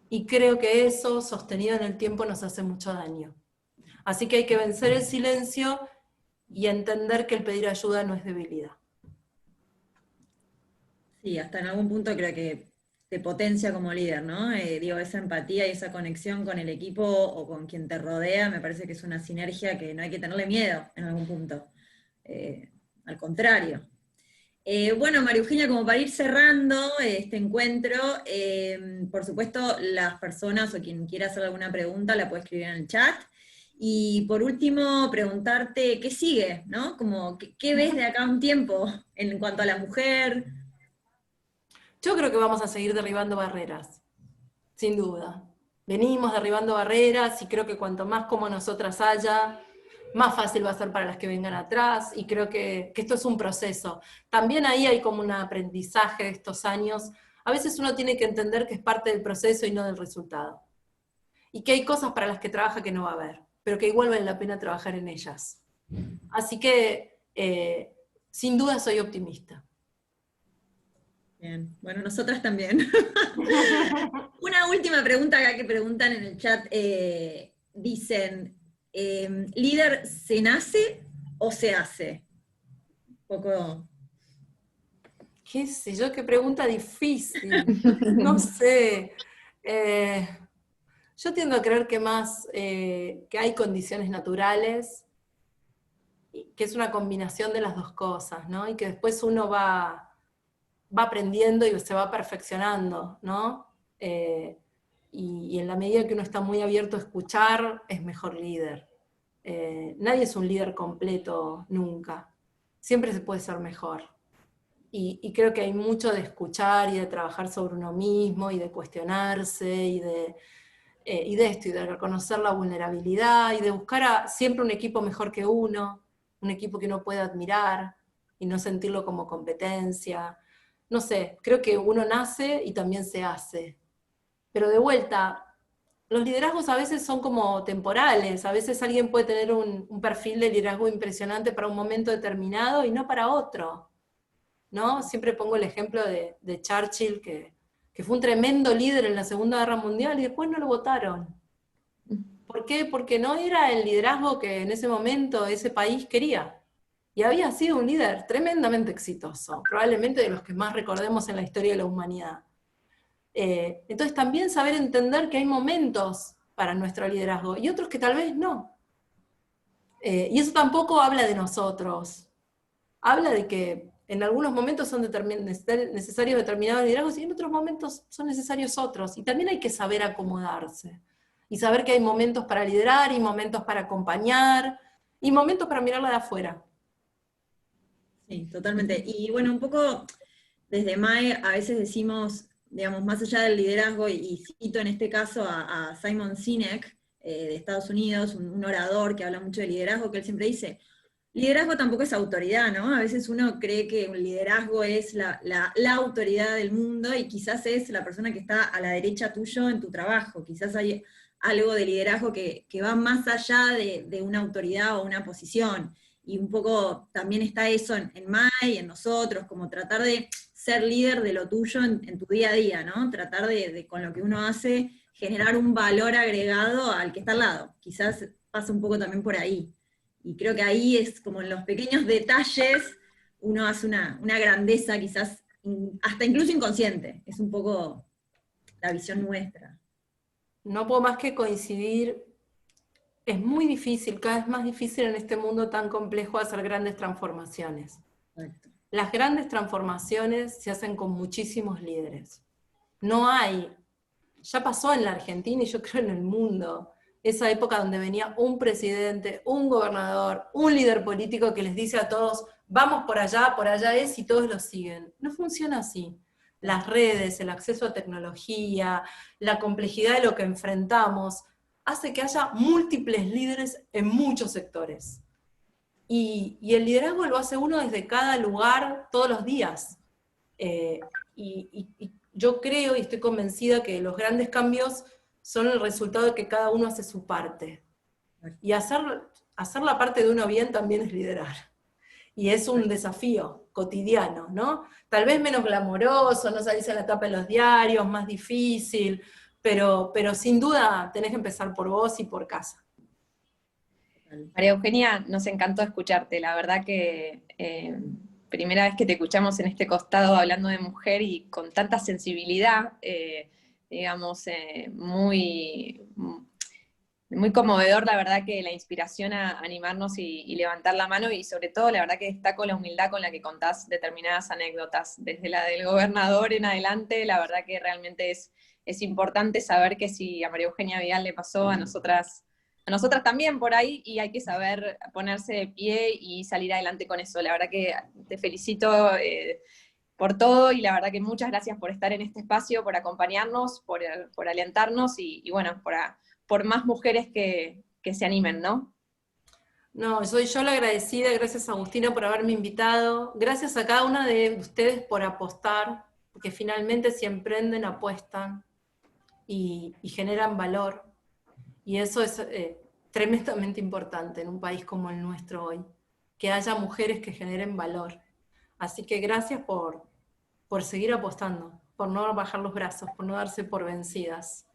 Y creo que eso, sostenido en el tiempo, nos hace mucho daño. Así que hay que vencer el silencio y entender que el pedir ayuda no es debilidad. Sí, hasta en algún punto creo que te potencia como líder, ¿no? Digo, esa empatía y esa conexión con el equipo o con quien te rodea, me parece que es una sinergia que no hay que tenerle miedo en algún punto. Al contrario. Bueno, María Eugenia, como para ir cerrando este encuentro, por supuesto, las personas o quien quiera hacer alguna pregunta la puede escribir en el chat. Y por último, preguntarte qué sigue, ¿no? Como, ¿qué ves de acá a un tiempo en cuanto a la mujer? Yo creo que vamos a seguir derribando barreras, sin duda. Venimos derribando barreras y creo que cuanto más como nosotras haya, más fácil va a ser para las que vengan atrás, y creo que esto es un proceso. También ahí hay como un aprendizaje de estos años. A veces uno tiene que entender que es parte del proceso y no del resultado. Y que hay cosas para las que trabaja que no va a haber, pero que igual vale la pena trabajar en ellas. Así que, sin duda soy optimista. Bien, bueno, nosotras también. Una última pregunta acá que preguntan en el chat. Dicen, ¿líder se nace o se hace? Un poco... ¿Qué sé yo? Qué pregunta difícil. No sé. Yo tiendo a creer que más que hay condiciones naturales, que es una combinación de las dos cosas, ¿no? Y que después uno va aprendiendo y se va perfeccionando, ¿no? Y en la medida que uno está muy abierto a escuchar, es mejor líder. Nadie es un líder completo nunca. Siempre se puede ser mejor. Y creo que hay mucho de escuchar y de trabajar sobre uno mismo y de cuestionarse y de esto, y de reconocer la vulnerabilidad y de buscar siempre un equipo mejor que uno, un equipo que uno pueda admirar y no sentirlo como competencia. No sé, creo que uno nace y también se hace. Pero de vuelta, los liderazgos a veces son como temporales, a veces alguien puede tener un perfil de liderazgo impresionante para un momento determinado y no para otro, ¿no? Siempre pongo el ejemplo de Churchill, que fue un tremendo líder en la Segunda Guerra Mundial y después no lo votaron. ¿Por qué? Porque no era el liderazgo que en ese momento ese país quería. Y había sido un líder tremendamente exitoso, probablemente de los que más recordemos en la historia de la humanidad. Entonces también saber entender que hay momentos para nuestro liderazgo y otros que tal vez no. Y eso tampoco habla de nosotros. Habla de que en algunos momentos son necesarios determinados liderazgos y en otros momentos son necesarios otros. Y también hay que saber acomodarse. Y saber que hay momentos para liderar y momentos para acompañar y momentos para mirarla de afuera. Sí, totalmente. Y bueno, un poco desde MAE a veces decimos, digamos, más allá del liderazgo, y cito en este caso a Simon Sinek, de Estados Unidos, un orador que habla mucho de liderazgo, que él siempre dice, liderazgo tampoco es autoridad, ¿no? A veces uno cree que un liderazgo es la autoridad del mundo y quizás es la persona que está a la derecha tuyo en tu trabajo. Quizás hay algo de liderazgo que va más allá de una autoridad o una posición. Y un poco también está eso en MAE y en nosotros, como tratar de ser líder de lo tuyo en tu día a día, ¿no? Tratar de con lo que uno hace generar un valor agregado al que está al lado. Quizás pasa un poco también por ahí. Y creo que ahí es como en los pequeños detalles uno hace una grandeza quizás hasta incluso inconsciente. Es un poco la visión nuestra. No puedo más que coincidir. Es muy difícil, cada vez más difícil en este mundo tan complejo hacer grandes transformaciones. Exacto. Las grandes transformaciones se hacen con muchísimos líderes. No hay ya pasó en la Argentina y yo creo en el mundo. Esa época donde venía un presidente, un gobernador, un líder político que les dice a todos, vamos por allá es, y todos lo siguen. No funciona así. Las redes, el acceso a tecnología, la complejidad de lo que enfrentamos, hace que haya múltiples líderes en muchos sectores. Y el liderazgo lo hace uno desde cada lugar, todos los días. Y yo creo y estoy convencida que los grandes cambios son el resultado de que cada uno hace su parte. Y hacer la parte de uno bien también es liderar. Y es un desafío cotidiano, ¿no? Tal vez menos glamoroso, no salís a la tapa de los diarios, más difícil, pero sin duda tenés que empezar por vos y por casa. María Eugenia, nos encantó escucharte, la verdad que primera vez que te escuchamos en este costado hablando de mujer y con tanta sensibilidad, digamos, muy conmovedor, la verdad, que la inspiración a animarnos y levantar la mano, y sobre todo, la verdad que destaco la humildad con la que contás determinadas anécdotas, desde la del gobernador en adelante. La verdad que realmente es importante saber que si a María Eugenia Vidal le pasó, a nosotras también por ahí, y hay que saber ponerse de pie y salir adelante con eso. La verdad que te felicito por todo, y la verdad que muchas gracias por estar en este espacio, por acompañarnos, por alentarnos, y bueno, por más mujeres que se animen, ¿no? No, soy yo la agradecida, gracias Agustina por haberme invitado, gracias a cada una de ustedes por apostar, porque finalmente si emprenden, apuestan y generan valor, y eso es tremendamente importante en un país como el nuestro hoy, que haya mujeres que generen valor. Así que gracias por seguir apostando, por no bajar los brazos, por no darse por vencidas.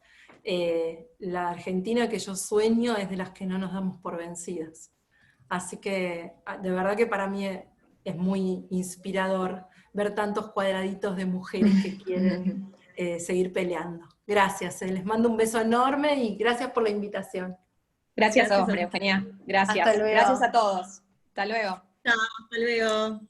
La Argentina que yo sueño es de las que no nos damos por vencidas. Así que de verdad que para mí es muy inspirador ver tantos cuadraditos de mujeres que quieren seguir peleando. Gracias, les mando un beso enorme y gracias por la invitación. Gracias a vos, María Eugenia. Gracias. Hasta luego. Gracias a todos. Hasta luego. Chao, hasta luego.